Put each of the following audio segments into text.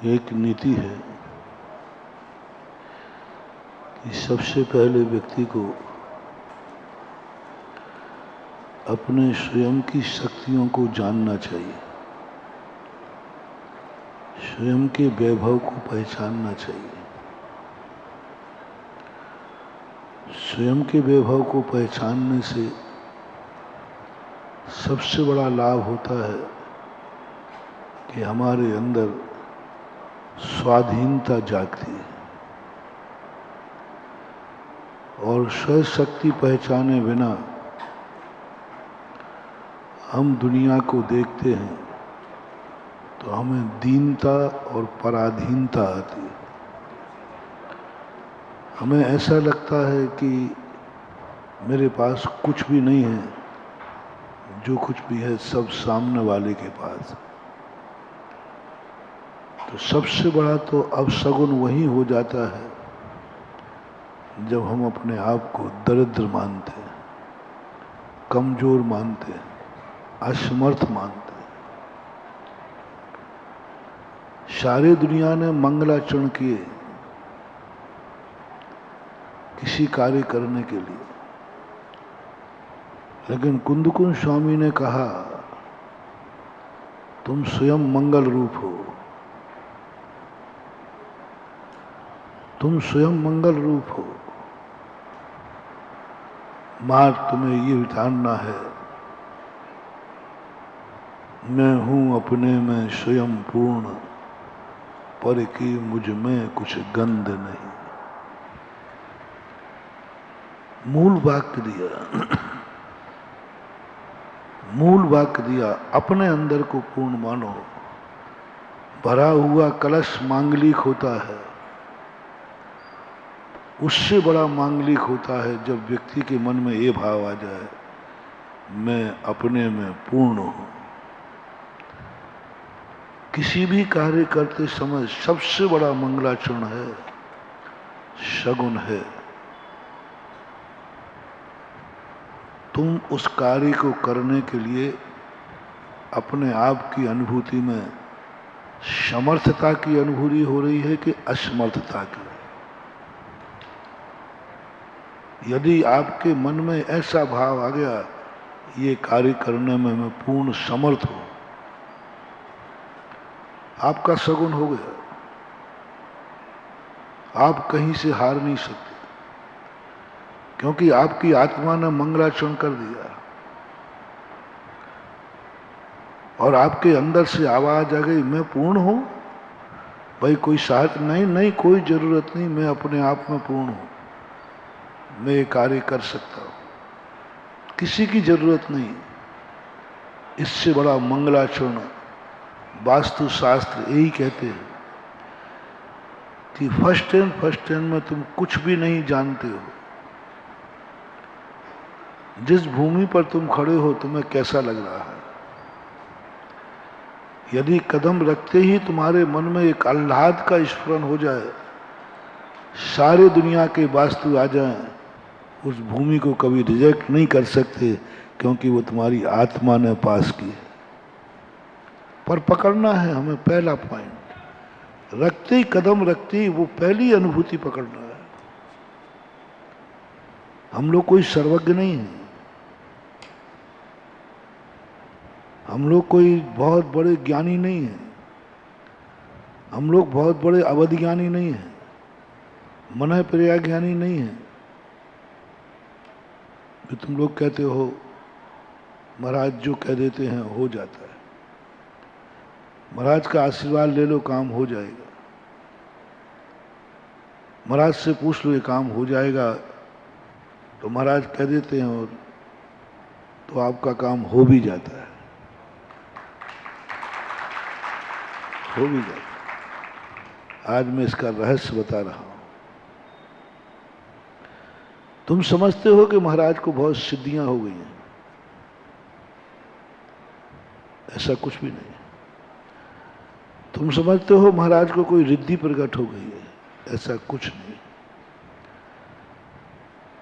एक नीति है कि सबसे पहले व्यक्ति को अपने स्वयं की शक्तियों को जानना चाहिए, स्वयं के वैभव को पहचानना चाहिए। स्वयं के वैभव को पहचानने से सबसे बड़ा लाभ होता है कि हमारे अंदर स्वाधीनता जागती है और स्वशक्ति पहचाने बिना हम दुनिया को देखते हैं तो हमें दीनता और पराधीनता आती है। हमें ऐसा लगता है कि मेरे पास कुछ भी नहीं है, जो कुछ भी है सब सामने वाले के पास। तो सबसे बड़ा तो अपशगुन वही हो जाता है जब हम अपने आप को दरिद्र मानते हैं, कमजोर मानते हैं, असमर्थ मानते हैं। सारी दुनिया ने मंगलाचरण किए किसी कार्य करने के लिए, लेकिन कुंदकुंज स्वामी ने कहा तुम स्वयं मंगल रूप हो, तुम स्वयं मंगल रूप हो। मार्ग तुम्हें ये जानना है, मैं हूं अपने में स्वयं पूर्ण, पर कि मुझ में कुछ गंध नहीं। मूल वाक्य दिया, मूल वाक्य दिया, अपने अंदर को पूर्ण मानो। भरा हुआ कलश मांगलिक होता है, उससे बड़ा मांगलिक होता है जब व्यक्ति के मन में ये भाव आ जाए मैं अपने में पूर्ण हूं। किसी भी कार्य करते समय सबसे बड़ा मंगलाचरण है, शगुन है। तुम उस कार्य को करने के लिए अपने आप की अनुभूति में समर्थता की अनुभूति हो रही है कि असमर्थता की। यदि आपके मन में ऐसा भाव आ गया ये कार्य करने में मैं पूर्ण समर्थ हूं, आपका सगुन हो गया। आप कहीं से हार नहीं सकते, क्योंकि आपकी आत्मा ने मंगलाचरण कर दिया और आपके अंदर से आवाज आ गई मैं पूर्ण हूं। भाई कोई सहायता नहीं, कोई जरूरत नहीं, मैं अपने आप में पूर्ण हूं, मैं ये कार्य कर सकता हूं, किसी की जरूरत नहीं। इससे बड़ा मंगलाचरण वास्तु शास्त्र यही कहते हैं कि फर्स्ट हैंड में तुम कुछ भी नहीं जानते हो। जिस भूमि पर तुम खड़े हो तुम्हें कैसा लग रहा है, यदि कदम रखते ही तुम्हारे मन में एक आह्लाद का स्फुरण हो जाए, सारे दुनिया के वास्तु आ जाएं, उस भूमि को कभी रिजेक्ट नहीं कर सकते, क्योंकि वो तुम्हारी आत्मा ने पास की है। पर पकड़ना है हमें पहला पॉइंट, रखते ही कदम रखते ही वो पहली अनुभूति पकड़ना है। हम लोग कोई सर्वज्ञ नहीं है, हम लोग कोई बहुत बड़े ज्ञानी नहीं है, हम लोग बहुत बड़े अवधि ज्ञानी नहीं है, मन पर्याय ज्ञानी नहीं है। तो तुम लोग कहते हो महाराज जो कह देते हैं हो जाता है, महाराज का आशीर्वाद ले लो काम हो जाएगा, महाराज से पूछ लो ये काम हो जाएगा, तो महाराज कह देते हैं और तो आपका काम हो भी जाता है, हो भी जाता है। आज मैं इसका रहस्य बता रहा हूं। तुम समझते हो कि महाराज को बहुत सिद्धियां हो गई हैं, ऐसा कुछ भी नहीं। तुम समझते हो महाराज को कोई रिद्धि प्रकट हो गई है, ऐसा कुछ नहीं।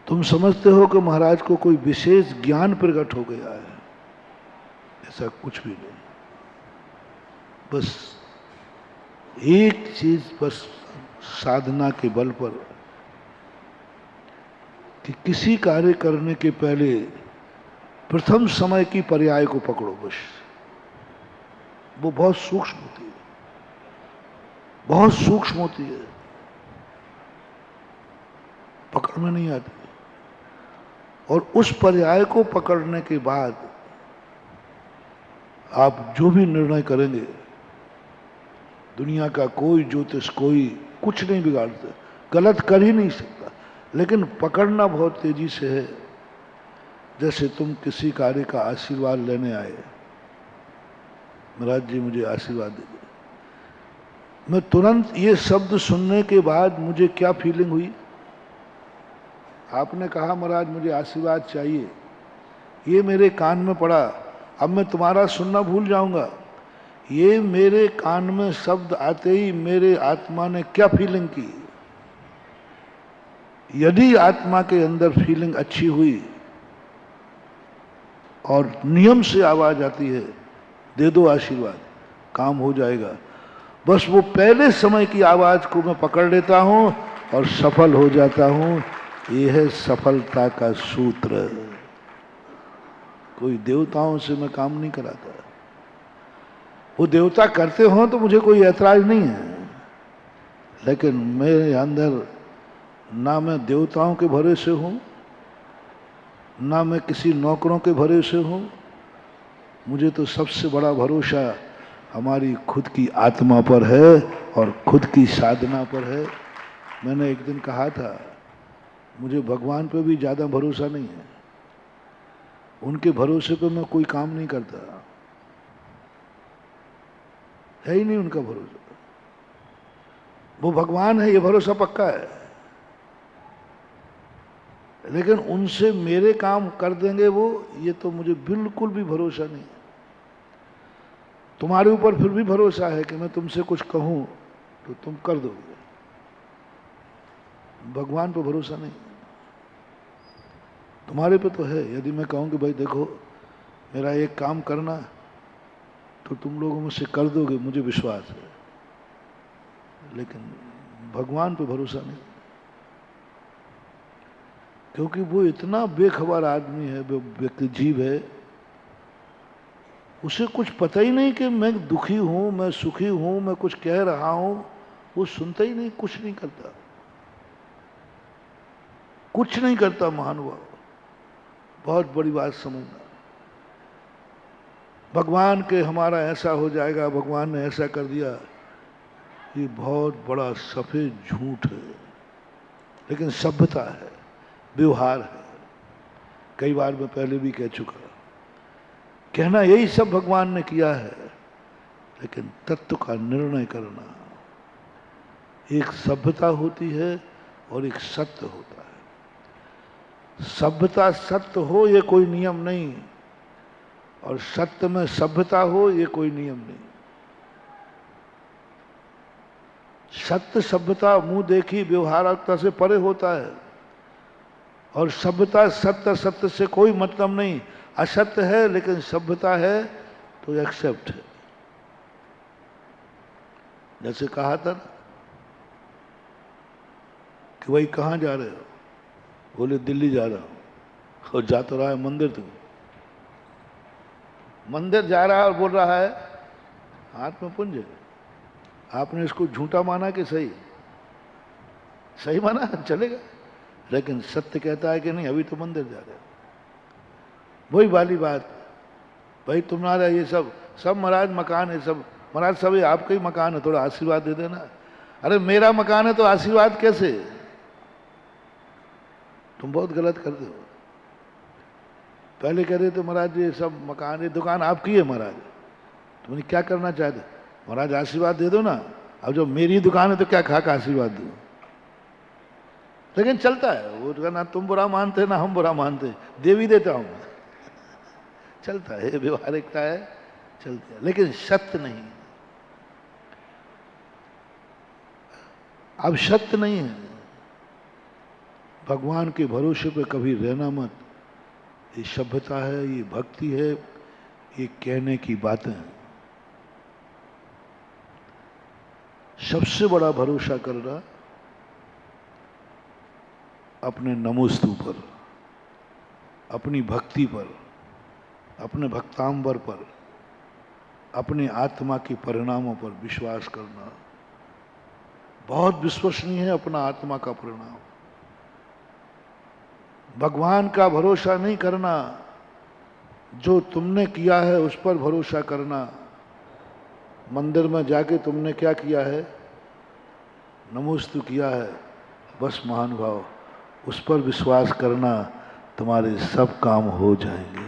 तुम समझते हो कि महाराज को कोई विशेष ज्ञान प्रकट हो गया है, ऐसा कुछ भी नहीं। बस एक चीज बस साधना के बल पर, कि किसी कार्य करने के पहले प्रथम समय की पर्याय को पकड़ो बस। वो बहुत सूक्ष्म होती है, बहुत सूक्ष्म होती है, पकड़ में नहीं आती। और उस पर्याय को पकड़ने के बाद आप जो भी निर्णय करेंगे, दुनिया का कोई ज्योतिष कोई कुछ नहीं बिगाड़ता, गलत कर ही नहीं सकता। लेकिन पकड़ना बहुत तेजी से है। जैसे तुम किसी कार्य का आशीर्वाद लेने आए, महाराज जी मुझे आशीर्वाद दीजिए, मैं तुरंत ये शब्द सुनने के बाद मुझे क्या फीलिंग हुई? आपने कहा महाराज मुझे आशीर्वाद चाहिए, ये मेरे कान में पड़ा, अब मैं तुम्हारा सुनना भूल जाऊंगा। ये मेरे कान में शब्द आते ही मेरे आत्मा ने क्या फीलिंग की? यदि आत्मा के अंदर फीलिंग अच्छी हुई और नियम से आवाज आती है, दे दो आशीर्वाद, काम हो जाएगा। बस वो पहले समय की आवाज को मैं पकड़ लेता हूं और सफल हो जाता हूं। यह है सफलता का सूत्र। कोई देवताओं से मैं काम नहीं कराता, वो देवता करते हो तो मुझे कोई ऐतराज नहीं है, लेकिन मेरे अंदर ना मैं देवताओं के भरोसे हूं, ना मैं किसी नौकरों के भरोसे हूं। मुझे तो सबसे बड़ा भरोसा हमारी खुद की आत्मा पर है और खुद की साधना पर है। मैंने एक दिन कहा था, मुझे भगवान पे भी ज्यादा भरोसा नहीं है, उनके भरोसे पे मैं कोई काम नहीं करता, है ही नहीं उनका भरोसा। वो भगवान है ये भरोसा पक्का है, लेकिन उनसे मेरे काम कर देंगे वो, ये तो मुझे बिल्कुल भी भरोसा नहीं है। तुम्हारे ऊपर फिर भी भरोसा है कि मैं तुमसे कुछ कहूं तो तुम कर दोगे, भगवान पे भरोसा नहीं। तुम्हारे पे तो है, यदि मैं कहूं कि भाई देखो मेरा एक काम करना, तो तुम लोगों मुझसे कर दोगे, मुझे विश्वास है, लेकिन भगवान पे भरोसा नहीं, क्योंकि वो इतना बेखबर आदमी है, व्यक्ति जीव है, उसे कुछ पता ही नहीं कि मैं दुखी हूं, मैं सुखी हूं, मैं कुछ कह रहा हूं, वो सुनता ही नहीं, कुछ नहीं करता, कुछ नहीं करता महानुभाव। बहुत बड़ी बात समझना, भगवान के हमारा ऐसा हो जाएगा, भगवान ने ऐसा कर दिया, ये बहुत बड़ा सफेद झूठ है, लेकिन सभ्यता है, व्यवहार है। कई बार मैं पहले भी कह चुका, कहना यही सब भगवान ने किया है, लेकिन तत्व का निर्णय करना, एक सभ्यता होती है और एक सत्य होता है। सभ्यता सत्य हो ये कोई नियम नहीं, और सत्य में सभ्यता हो ये कोई नियम नहीं। सत्य सभ्यता मुंह देखी व्यवहारिकता से परे होता है, और सभ्यता सत्य सत्य से कोई मतलब नहीं। असत्य है लेकिन सभ्यता है तो एक्सेप्ट है। जैसे कहा था ना कि भाई कहाँ जा रहे हो, बोले दिल्ली जा रहा हूं, और जा तो रहा है मंदिर, तुम मंदिर जा रहा है और बोल रहा है हाथ में पुंज है। आपने इसको झूठा माना कि सही? सही माना, चलेगा, लेकिन सत्य कहता है कि नहीं, अभी तो मंदिर जा रहे हो। वही वाली बात, भाई तुम्हारा ये सब महाराज मकान है, सब महाराज सब आपका ही मकान है, थोड़ा आशीर्वाद दे देना। अरे मेरा मकान है तो आशीर्वाद कैसे? तुम बहुत गलत करते हो। पहले कह रहे थे महाराज ये सब मकान, ये दुकान आपकी है महाराज, तुमने क्या करना चाहते? महाराज आशीर्वाद दे दो ना। अब जब मेरी दुकान है तो क्या खा का आशीर्वाद दो? लेकिन चलता है वो, ना तुम बुरा मानते ना हम बुरा मानते, दे भी देता हूं, चलता है, व्यवहारिकता है, चलता है, लेकिन सत्य नहीं। अब सत्य नहीं है। भगवान के भरोसे पे कभी रहना मत। ये सभ्यता है, ये भक्ति है, ये कहने की बातें हैं। सबसे बड़ा भरोसा करना अपने नमोस्तु पर, अपनी भक्ति पर, अपने भक्तांबर पर, अपनी आत्मा के परिणामों पर विश्वास करना। बहुत विश्वसनीय है अपना आत्मा का परिणाम। भगवान का भरोसा नहीं करना, जो तुमने किया है उस पर भरोसा करना। मंदिर में जाके तुमने क्या किया है? नमोस्तु किया है, बस महानुभाव उस पर विश्वास करना, तुम्हारे सब काम हो जाएंगे।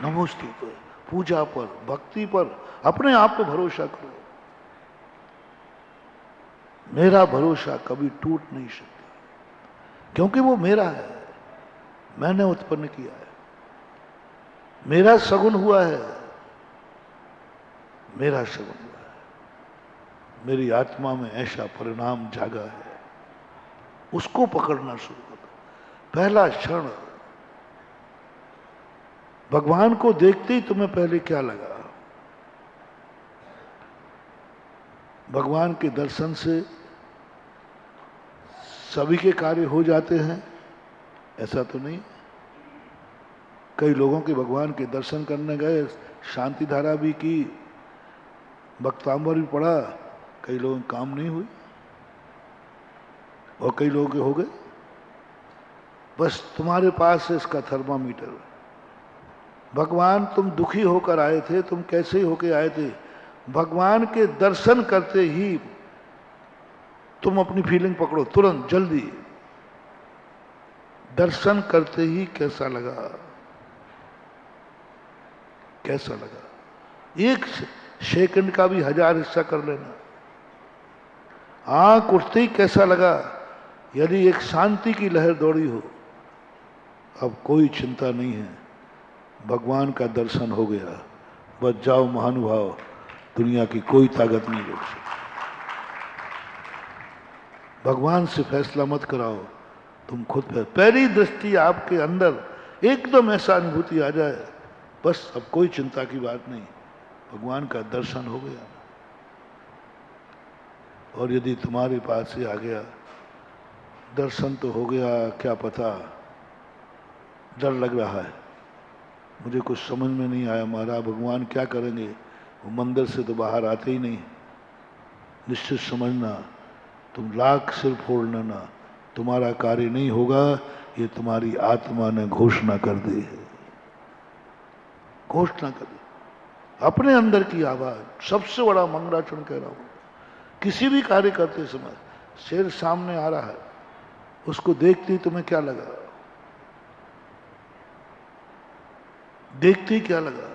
नमोस्तु पर, पूजा पर, भक्ति पर, अपने आप पे भरोसा करो। मेरा भरोसा कभी टूट नहीं सकता, क्योंकि वो मेरा है, मैंने उत्पन्न किया है, मेरा सगुन हुआ है, मेरा सगुन हुआ है, मेरी आत्मा में ऐसा परिणाम जागा है, उसको पकड़ना शुरू करो। पहला क्षण भगवान को देखते ही तुम्हें पहले क्या लगा? भगवान के दर्शन से सभी के कार्य हो जाते हैं ऐसा तो नहीं। कई लोगों के भगवान के दर्शन करने गए, शांति धारा भी की, भक्तांबर भी पढ़ा, कई लोगों के काम नहीं हुई और कई लोगों के हो गए। बस तुम्हारे पास है इसका थर्मामीटर। भगवान तुम दुखी होकर आए थे, तुम कैसे होके आए थे? भगवान के दर्शन करते ही तुम अपनी फीलिंग पकड़ो तुरंत, जल्दी। दर्शन करते ही कैसा लगा? कैसा लगा? एक सेकंड का भी 1000 हिस्सा कर लेना। आंख उठते ही कैसा लगा? यदि एक शांति की लहर दौड़ी हो, अब कोई चिंता नहीं है, भगवान का दर्शन हो गया, बच जाओ महानुभाव, दुनिया की कोई ताकत नहीं रोक सकती। भगवान से फैसला मत कराओ, तुम खुद पहली दृष्टि आपके अंदर एकदम ऐसा अनुभूति आ जाए, बस अब कोई चिंता की बात नहीं, भगवान का दर्शन हो गया। और यदि तुम्हारे पास से आ गया, दर्शन तो हो गया, क्या पता, डर लग रहा है, मुझे कुछ समझ में नहीं आया महाराज, भगवान क्या करेंगे? वो मंदिर से तो बाहर आते ही नहीं। निश्चित समझना, तुम लाख सिर फोड़ लेना, तुम्हारा कार्य नहीं होगा, ये तुम्हारी आत्मा ने घोषणा कर दी है, घोषणा कर दी। अपने अंदर की आवाज सबसे बड़ा मंगलाचरण कह रहा हूं। किसी भी कार्य करते समय शेर सामने आ रहा है, उसको देखते ही तुम्हें क्या लगा? देखते ही क्या लगा?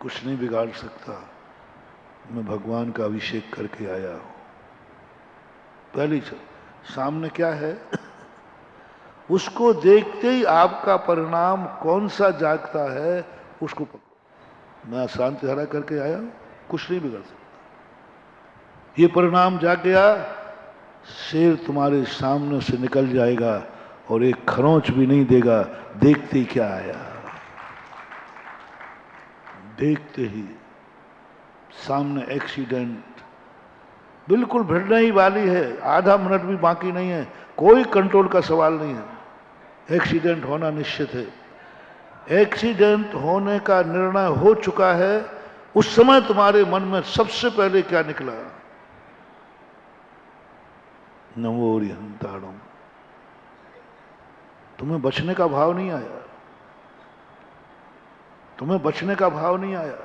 कुछ नहीं बिगाड़ सकता, मैं भगवान का अभिषेक करके आया हूं। पहली सामने क्या है? उसको देखते ही आपका परिणाम कौन सा जागता है, उसको पकड़ो। मैं शांति धारा करके आया हूं, कुछ नहीं बिगड़ सकता। ये परिणाम जाग गया, शेर तुम्हारे सामने से निकल जाएगा और एक खरोंच भी नहीं देगा। देखते ही क्या आया? देखते ही सामने एक्सीडेंट बिल्कुल भिड़ने ही वाली है, आधा मिनट भी बाकी नहीं है, कोई कंट्रोल का सवाल नहीं है, एक्सीडेंट होना निश्चित है। एक्सीडेंट होने का निर्णय हो चुका है, उस समय तुम्हारे मन में सबसे पहले क्या निकला? नमो हरिहंताणम। तुम्हें बचने का भाव नहीं आया, तुम्हें बचने का भाव नहीं आया,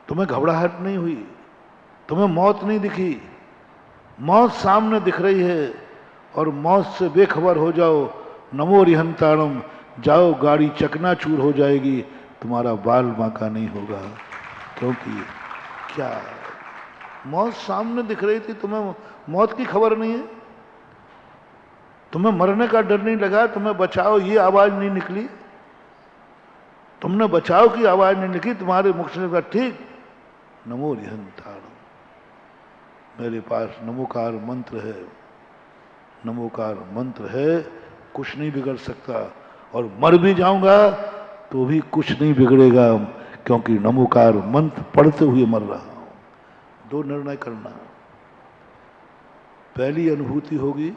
तुम्हें घबराहट नहीं हुई, तुम्हें मौत नहीं दिखी। मौत सामने दिख रही है और मौत से बेखबर हो जाओ, नमो हरिहंताणम, जाओ, गाड़ी चकनाचूर हो जाएगी, तुम्हारा बाल बांका नहीं होगा। क्योंकि क्या मौत सामने दिख रही थी, तुम्हें मौत की खबर नहीं है, तुम्हें मरने का डर नहीं लगा, तुम्हें बचाओ ये आवाज नहीं निकली, तुमने बचाव की आवाज नहीं निकली, तुम्हारे मुख से ठीक नमो हरिहंताणम। मेरे पास नमोकार मंत्र है, नमोकार मंत्र है, कुछ नहीं बिगड़ सकता। और मर भी जाऊंगा तो भी कुछ नहीं बिगड़ेगा, क्योंकि नमोकार मंत्र पढ़ते हुए मर रहा हूं। दो निर्णय करना। पहली अनुभूति होगी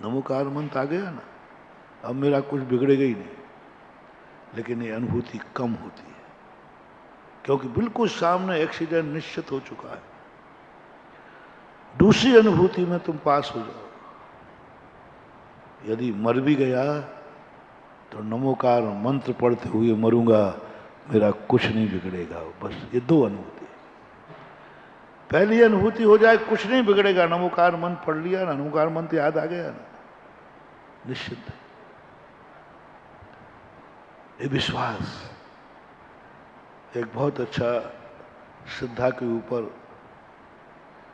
नमोकार मंत्र आ गया ना, अब मेरा कुछ बिगड़ेगा ही नहीं, लेकिन ये अनुभूति कम होती है, क्योंकि बिल्कुल सामने एक्सीडेंट निश्चित हो चुका है। दूसरी अनुभूति में तुम पास हो जाओ। यदि मर भी गया तो नमोकार मंत्र पढ़ते हुए मरूंगा, मेरा कुछ नहीं बिगड़ेगा। बस ये दो अनुभूति। पहली अनुभूति हो जाए कुछ नहीं बिगड़ेगा, नमोकार मंत्र पढ़ लिया ना, नमोकार मंत्र याद आ गया ना, निश्चित है। ये विश्वास एक बहुत अच्छा श्रद्धा के ऊपर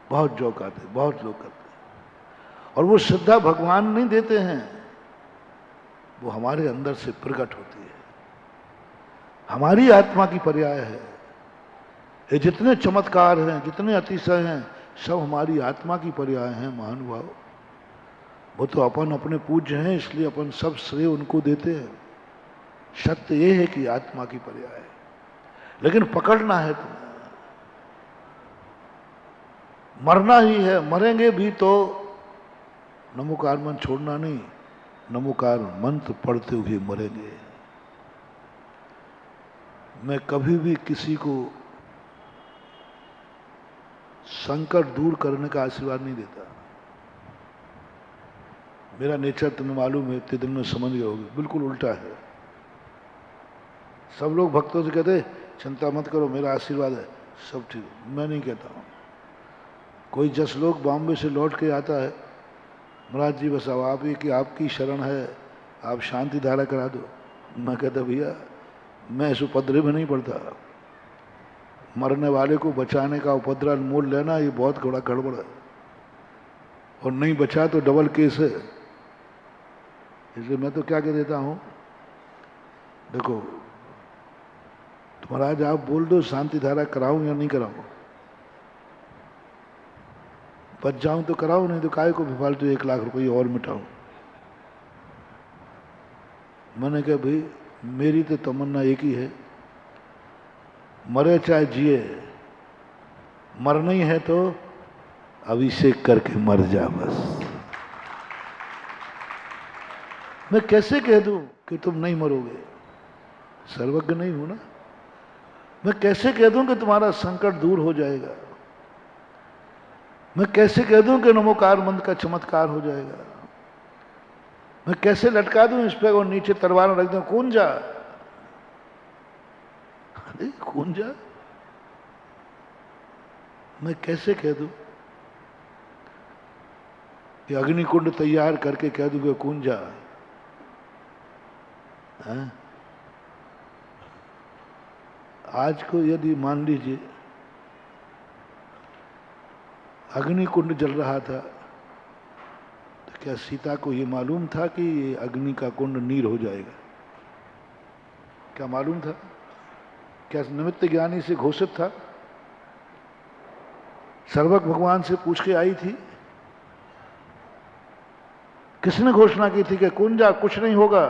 बहुत जोक आते, बहुत लोग करते हैं। और वो श्रद्धा भगवान नहीं देते हैं, वो हमारे अंदर से प्रकट होती है, हमारी आत्मा की पर्याय है। ये जितने चमत्कार हैं, जितने अतिशय हैं, सब हमारी आत्मा की पर्याय हैं महानुभाव। वो तो अपन अपने पूज्य हैं, इसलिए अपन सब श्रेय उनको देते हैं। सत्य ये है कि आत्मा की पर्याय है, लेकिन पकड़ना है तुम्हें, मरना ही है। मरेंगे भी तो नमोकार मंत्र छोड़ना नहीं, नमोकार मंत्र पढ़ते हुए मरेंगे। मैं कभी भी किसी को संकट दूर करने का आशीर्वाद नहीं देता। मेरा नेचर तुम्हें मालूम है, इतने दिन में समझ गए होगे, बिल्कुल उल्टा है। सब लोग भक्तों से कहते चिंता मत करो, मेरा आशीर्वाद है, सब ठीक। मैं नहीं कहता हूं। कोई 10 लोग बॉम्बे से लौट के आता है, महाराज जी बस अब आप ही कि आपकी शरण है, आप शांति धारा करा दो। मैं कहता भैया मैं इस उपद्रव में नहीं पड़ता, मरने वाले को बचाने का उपद्रव मोल लेना ये बहुत बड़ा गड़बड़ है, और नहीं बचा तो डबल केस है। इसलिए मैं तो क्या कह देता हूँ, देखो तो महाराज आप बोल दो शांति धारा कराऊं या नहीं कराऊं, बच जाऊं तो कराऊं, नहीं तो काय को बेफालतू 1 लाख रुपये और मिटाऊं। मैंने कहा भाई मेरी तो तमन्ना एक ही है, मरे चाहे जिए, मरना ही है तो अभिषेक करके मर जा बस। मैं कैसे कह दूं कि तुम नहीं मरोगे, सर्वज्ञ नहीं हूं ना। मैं कैसे कह दूं कि तुम्हारा संकट दूर हो जाएगा, मैं कैसे कह दूं कि नमोकार मंत्र का चमत्कार हो जाएगा, मैं कैसे लटका दूं इस पे और नीचे तलवार रख दूं, कौन जा, अरे कौन जा, मैं कैसे कह दूं कि अग्निकुंड तैयार करके कह दूं कि कौन जा। आज को यदि मान लीजिए अग्निकुंड जल रहा था, तो क्या सीता को ये मालूम था कि ये अग्नि का कुंड नीर हो जाएगा? क्या मालूम था? क्या निमित्त ज्ञानी से घोषित था? सर्वज्ञ भगवान से पूछ के आई थी? किसने घोषणा की थी कि कुंड जा, कुछ नहीं होगा,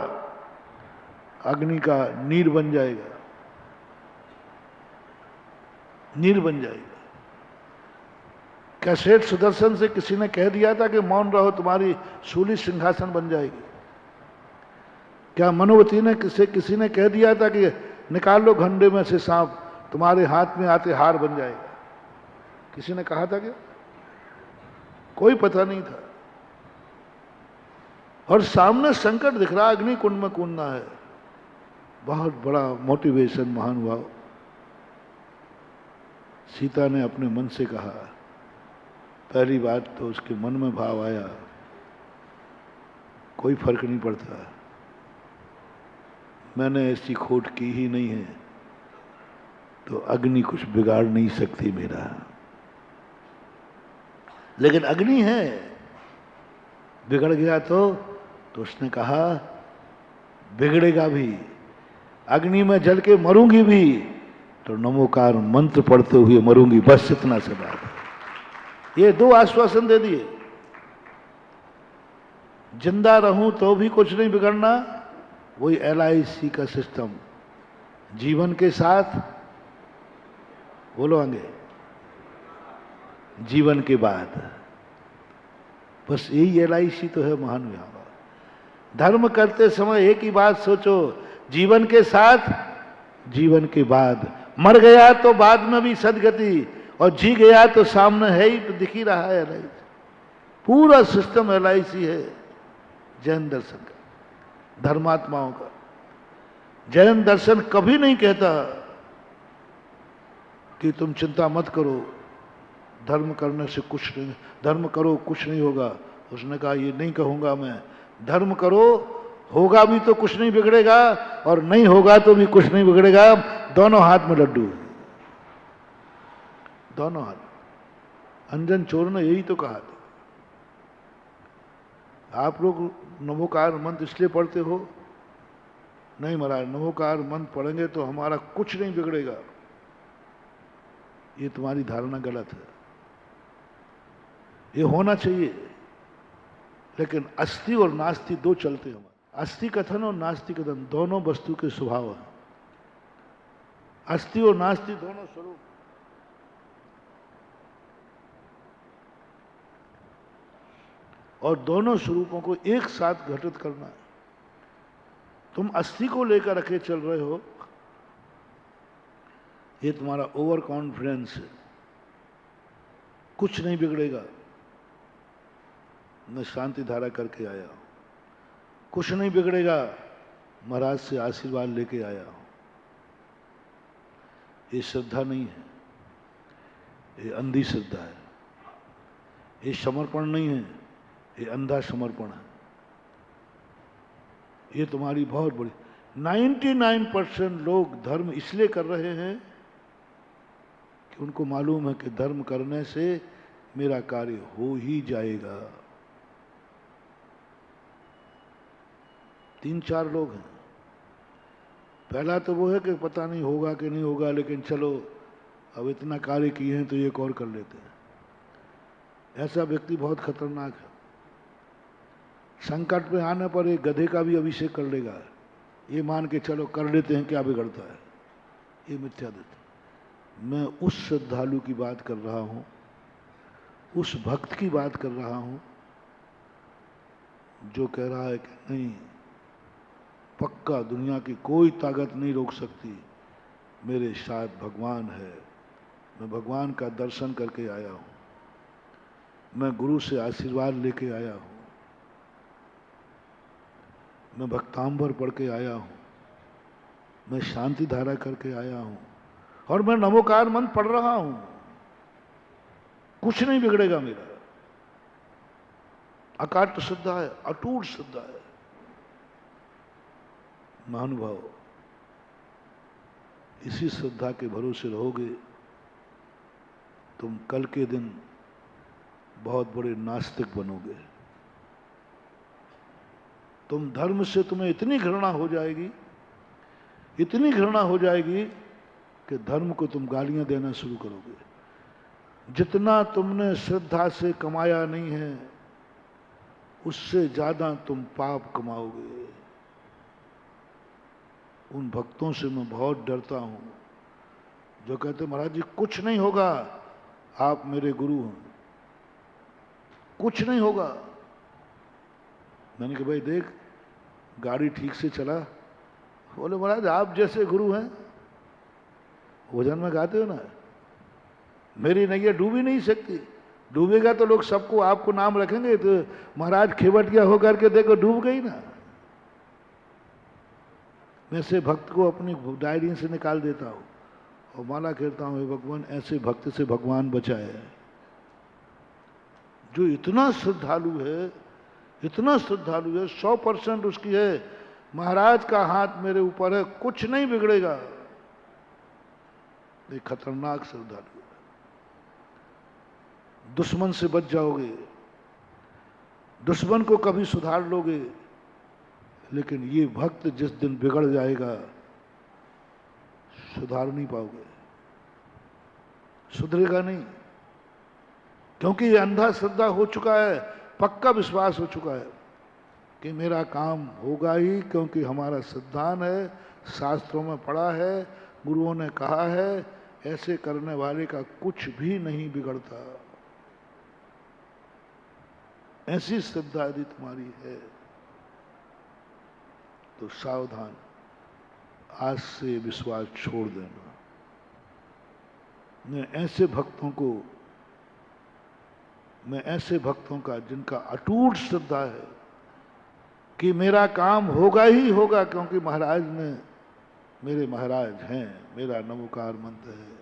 अग्नि का नीर बन जाएगा, नीर बन जाएगा? क्या सेठ सुदर्शन से किसी ने कह दिया था कि मौन रहो तुम्हारी शूली सिंहासन बन जाएगी? क्या मनोवती ने किसी ने कह दिया था कि निकाल लो घंटे में से सांप, तुम्हारे हाथ में आते हार बन जाएगा? किसी ने कहा था क्या? कोई पता नहीं था। और सामने संकट दिख रहा, अग्नि कुंड में कूदना है, बहुत बड़ा मोटिवेशन महानुभाव। सीता ने अपने मन से कहा, पहली बात तो उसके मन में भाव आया, कोई फर्क नहीं पड़ता, मैंने ऐसी खोट की ही नहीं है, तो अग्नि कुछ बिगाड़ नहीं सकती मेरा। लेकिन अग्नि है, बिगड़ गया तो उसने कहा बिगड़ेगा भी, अग्नि में जल के मरूंगी भी, तो नमोकार मंत्र पढ़ते हुए मरूंगी, बस इतना से बात है। ये 2 आश्वासन दे दिए, जिंदा रहूं तो भी कुछ नहीं बिगड़ना, वही LIC का सिस्टम, जीवन के साथ, बोलो आगे, जीवन के बाद, बस यही LIC तो है महान यहाँ। धर्म करते समय एक ही बात सोचो, जीवन के साथ, जीवन के बाद। मर गया तो बाद में भी सदगति, और जी गया तो सामने है ही, तो दिख ही रहा है LIC। पूरा सिस्टम LIC है जैन दर्शन का, धर्मात्माओं का। जैन दर्शन कभी नहीं कहता कि तुम चिंता मत करो, धर्म करने से कुछ नहीं, धर्म करो कुछ नहीं होगा। उसने कहा ये नहीं कहूंगा मैं, धर्म करो, होगा भी तो कुछ नहीं बिगड़ेगा, और नहीं होगा तो भी कुछ नहीं बिगड़ेगा। दोनों हाथ में लड्डू, दोनों हाथ। अंजन चोर ने यही तो कहा था। आप लोग नमोकार मंत्र इसलिए पढ़ते हो? नहीं महाराज, नमोकार मंत्र पढ़ेंगे तो हमारा कुछ नहीं बिगड़ेगा। ये तुम्हारी धारणा गलत है। ये होना चाहिए, लेकिन अस्ति और नास्ति दो चलते हैं। अस्ति कथन और नास्ति कथन दोनों वस्तु के स्वभाव हैं। अस्ति और नास्ति दोनों स्वरूप, और दोनों स्वरूपों को एक साथ घटित करना है। तुम अस्थि को लेकर रखे चल रहे हो, ये तुम्हारा ओवर कॉन्फिडेंस है। कुछ नहीं बिगड़ेगा, मैं शांति धारा करके आया हूं। कुछ नहीं बिगड़ेगा, महाराज से आशीर्वाद लेके आया हूं। ये श्रद्धा नहीं है, ये अंधी श्रद्धा है। ये समर्पण नहीं है, ये अंधा समर्पण है। ये तुम्हारी बहुत बड़ी 99% लोग धर्म इसलिए कर रहे हैं कि उनको मालूम है कि धर्म करने से मेरा कार्य हो ही जाएगा। 3-4 लोग हैं। पहला तो वो है कि पता नहीं होगा कि नहीं होगा, लेकिन चलो अब इतना कार्य किए हैं तो एक और कर लेते हैं। ऐसा व्यक्ति बहुत खतरनाक है। संकट में आने पर एक गधे का भी अभिषेक कर लेगा, ये मान के चलो कर लेते हैं, क्या बिगड़ता है। ये मिथ्या दृष्टि। मैं उस श्रद्धालु की बात कर रहा हूं, उस भक्त की बात कर रहा हूं जो कह रहा है कि नहीं, पक्का दुनिया की कोई ताकत नहीं रोक सकती, मेरे साथ भगवान है। मैं भगवान का दर्शन करके आया हूं, मैं गुरु से आशीर्वाद लेके आया हूं, मैं भक्तांबर पढ़ के आया हूं, मैं शांति धारा करके आया हूं, और मैं नमोकार मंत्र पढ़ रहा हूं। कुछ नहीं बिगड़ेगा मेरा। अकाट्य श्रद्धा है, अटूट श्रद्धा है। महानुभाव, इसी श्रद्धा के भरोसे रहोगे, तुम कल के दिन बहुत बड़े नास्तिक बनोगे। तुम धर्म से तुम्हें इतनी घृणा हो जाएगी, इतनी घृणा हो जाएगी कि धर्म को तुम गालियां देना शुरू करोगे। जितना तुमने श्रद्धा से कमाया नहीं है, उससे ज्यादा तुम पाप कमाओगे। उन भक्तों से मैं बहुत डरता हूं जो कहते महाराज जी कुछ नहीं होगा, आप मेरे गुरु हैं, कुछ नहीं होगा। मैंने कहा भाई देख, गाड़ी ठीक से चला। बोले महाराज आप जैसे गुरु हैं, भोजन में गाते हो ना, मेरी नैया डूब ही नहीं सकती। डूबेगा तो लोग सबको आपको नाम रखेंगे, तो महाराज खेवटिया होकर के देखो डूब गई ना। मैं से भक्त को अपनी डायरी से निकाल देता हूं और माला कहता हूं, हे भगवान ऐसे भक्त से भगवान बचाए, जो इतना श्रद्धालु है, इतना श्रद्धालु है, 100% उसकी है महाराज का हाथ मेरे ऊपर है, कुछ नहीं बिगड़ेगा। ये खतरनाक श्रद्धालु है। दुश्मन से बच जाओगे, दुश्मन को कभी सुधार लोगे, लेकिन ये भक्त जिस दिन बिगड़ जाएगा सुधार नहीं पाओगे, सुधरेगा नहीं। क्योंकि ये अंधा श्रद्धा हो चुका है, पक्का विश्वास हो चुका है। कि मेरा काम होगा ही, क्योंकि हमारा सिद्धांत है, शास्त्रों में पढ़ा है, गुरुओं ने कहा है, ऐसे करने वाले का कुछ भी नहीं बिगड़ता। ऐसी श्रद्धा यदि तुम्हारी है तो सावधान, आज से विश्वास छोड़ देना। मैं ऐसे भक्तों का जिनका अटूट श्रद्धा है कि मेरा काम होगा ही होगा, क्योंकि महाराज ने, मेरे महाराज हैं, मेरा नमोकार मंत्र है,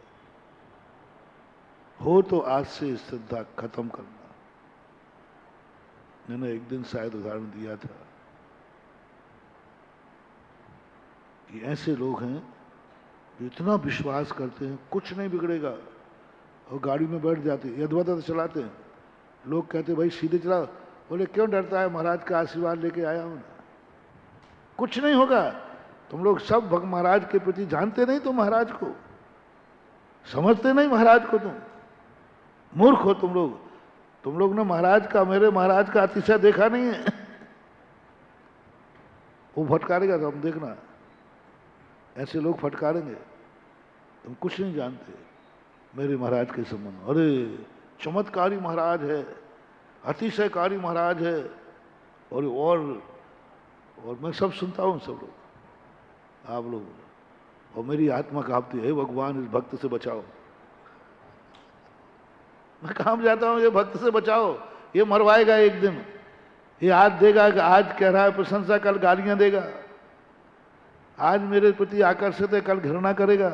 हो तो आज से श्रद्धा खत्म करना। मैंने एक दिन शायद उदाहरण दिया था कि ऐसे लोग हैं जो इतना विश्वास करते हैं कुछ नहीं बिगड़ेगा, और गाड़ी में बैठ जाते हैं, यदवत चलाते हैं। लोग कहते भाई सीधे चलाओ, बोले क्यों डरता है, महाराज का आशीर्वाद लेके आया हूं, कुछ नहीं होगा। तुम लोग सब महाराज के प्रति जानते नहीं, तुम महाराज को समझते नहीं, महाराज को तुम मूर्ख हो तुम लोग ने महाराज का, मेरे महाराज का अतिशय देखा नहीं है। वो फटकारेगा तो हम देखना, ऐसे लोग फटकारेंगे, तुम कुछ नहीं जानते मेरे महाराज के संबंध। अरे चमत्कारी महाराज है, अतिशयकारी महाराज है, और मैं सब सुनता हूँ, सब लोग, आप लोग, और मेरी आत्मा कांपती है, भगवान इस भक्त से बचाओ। मैं काम जाता हूँ, ये भक्त से बचाओ, ये मरवाएगा एक दिन, ये आज देगा कि आज कह रहा है प्रशंसा, कल गालियां देगा, आज मेरे प्रति आकर्षित है, कल घृणा करेगा,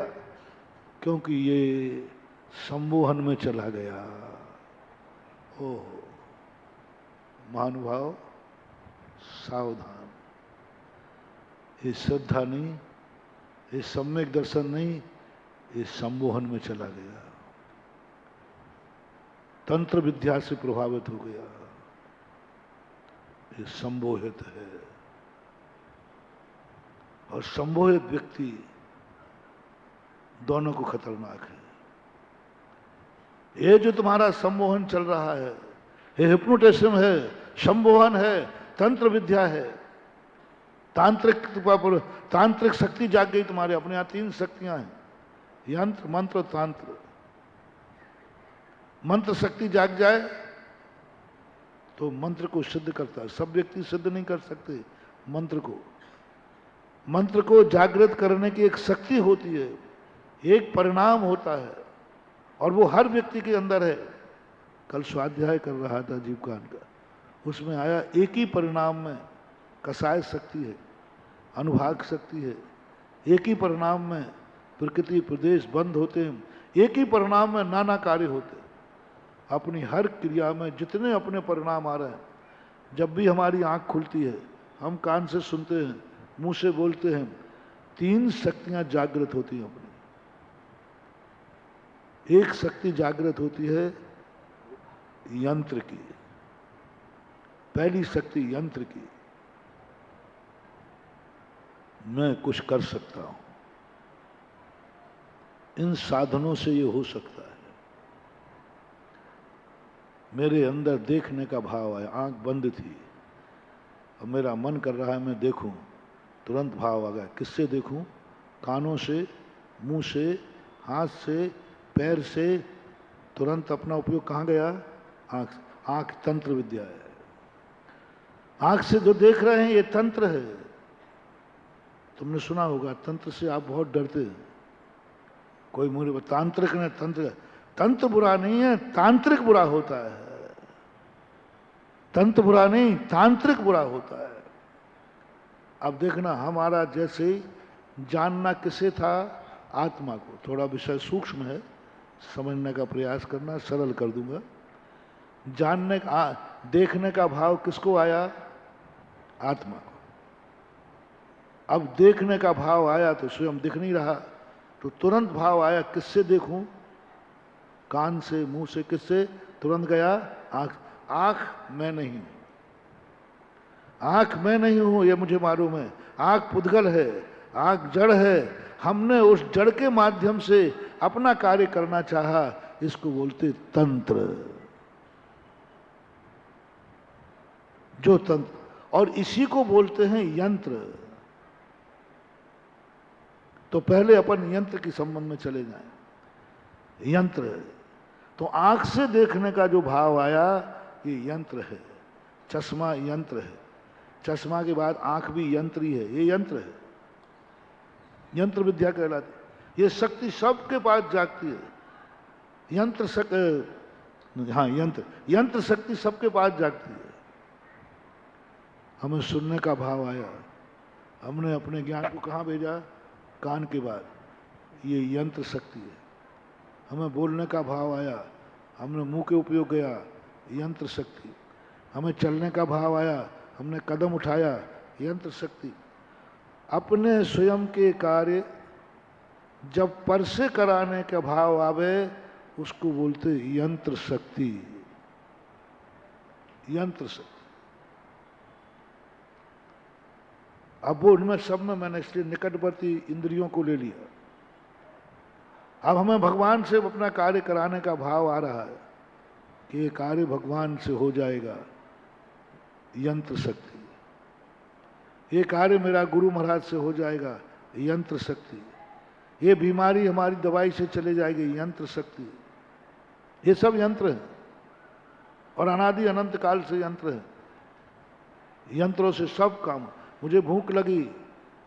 क्योंकि ये सम्मोहन में चला गया। ओ महानुभाव, सावधान, ये श्रद्धा नहीं, ये सम्यक दर्शन नहीं, ये सम्मोहन में चला गया, तंत्र विद्या से प्रभावित हो गया, ये संमोहित है। और संमोहित व्यक्ति दोनों को खतरनाक है। ये जो तुम्हारा सम्मोहन चल रहा है, ये हिप्नोटिज्म है, सम्मोहन है, तंत्र विद्या है, तांत्रिक शक्ति जाग गई तुम्हारे। अपने यहाँ 3 शक्तियां हैं, यंत्र, मंत्र, तांत्र। मंत्र शक्ति जाग जाए तो मंत्र को सिद्ध करता है। सब व्यक्ति सिद्ध नहीं कर सकते मंत्र को जागृत करने की एक शक्ति होती है, एक परिणाम होता है, और वो हर व्यक्ति के अंदर है। कल स्वाध्याय कर रहा था जीवकान का, उसमें आया एक ही परिणाम में कषाय शक्ति है, अनुभाग शक्ति है, एक ही परिणाम में प्रकृति प्रदेश बंद होते हैं, एक ही परिणाम में नाना कार्य होते हैं। अपनी हर क्रिया में जितने अपने परिणाम आ रहे हैं, जब भी हमारी आंख खुलती है, हम कान से सुनते हैं, मुंह से बोलते हैं, 3 शक्तियां जागृत होती हैं अपनी। एक शक्ति जागृत होती है यंत्र की, पहली शक्ति यंत्र की, मैं कुछ कर सकता हूं, इन साधनों से ये हो सकता है। मेरे अंदर देखने का भाव है, आंख बंद थी और मेरा मन कर रहा है मैं देखूं, तुरंत भाव आ गया। किससे देखूं? कानों से, मुंह से, हाथ से, पैर से, तुरंत अपना उपयोग कहाँ गया? आंख। आंख तंत्र विद्या है। आंख से जो देख रहे हैं ये तंत्र है। तुमने सुना होगा तंत्र से आप बहुत डरते हैं। कोई मुझे तांत्रिक ने तंत्र बुरा नहीं है, तांत्रिक बुरा होता है। तंत्र बुरा नहीं, तांत्रिक बुरा होता है। अब देखना, हमारा जैसे जानना किसे था? आत्मा को। थोड़ा विषय सूक्ष्म है, समझने का प्रयास करना, सरल कर दूंगा। जानने का, देखने का भाव किसको आया? आत्मा को। अब देखने का भाव आया तो स्वयं दिख नहीं रहा, तो तुरंत भाव आया किससे देखूं? कान से, मुंह से, किससे? तुरंत गया आंख। आंख मैं नहीं हूं, आंख मैं नहीं हूं, ये मुझे मालूम है। आंख पुद्गल है, आंख जड़ है। हमने उस जड़ के माध्यम से अपना कार्य करना चाहा, इसको बोलते तंत्र। जो तंत्र, और इसी को बोलते हैं यंत्र। तो पहले अपन यंत्र के संबंध में चले जाएं। यंत्र तो आंख से देखने का जो भाव आया ये यंत्र है। चश्मा यंत्र है, चश्मा के बाद आंख भी यंत्र ही है, ये यंत्र है, यंत्र विद्या कहलाती है। ये शक्ति सबके पास जागती है। यंत्र शक्ति सबके पास जागती है। हमें सुनने का भाव आया, हमने अपने ज्ञान को कहाँ भेजा? कान के बाद, ये यंत्र शक्ति है। हमें बोलने का भाव आया, हमने मुंह के उपयोग किया, यंत्र शक्ति। हमें चलने का भाव आया, हमने कदम उठाया, यंत्र शक्ति। अपने स्वयं के कार्य जब पर से कराने का भाव आवे उसको बोलते यंत्र शक्ति। यंत्र शक्ति। अब वो उनमें सब में मैंने इसलिए निकटवर्ती इंद्रियों को ले लिया। अब हमें भगवान से अपना कार्य कराने का भाव आ रहा है कि ये कार्य भगवान से हो जाएगा, यंत्र शक्ति। ये कार्य मेरा गुरु महाराज से हो जाएगा, यंत्र शक्ति। ये बीमारी हमारी दवाई से चले जाएगी, यंत्र शक्ति। ये सब यंत्र है और अनादि अनंत काल से यंत्र है। यंत्रों से सब काम। मुझे भूख लगी,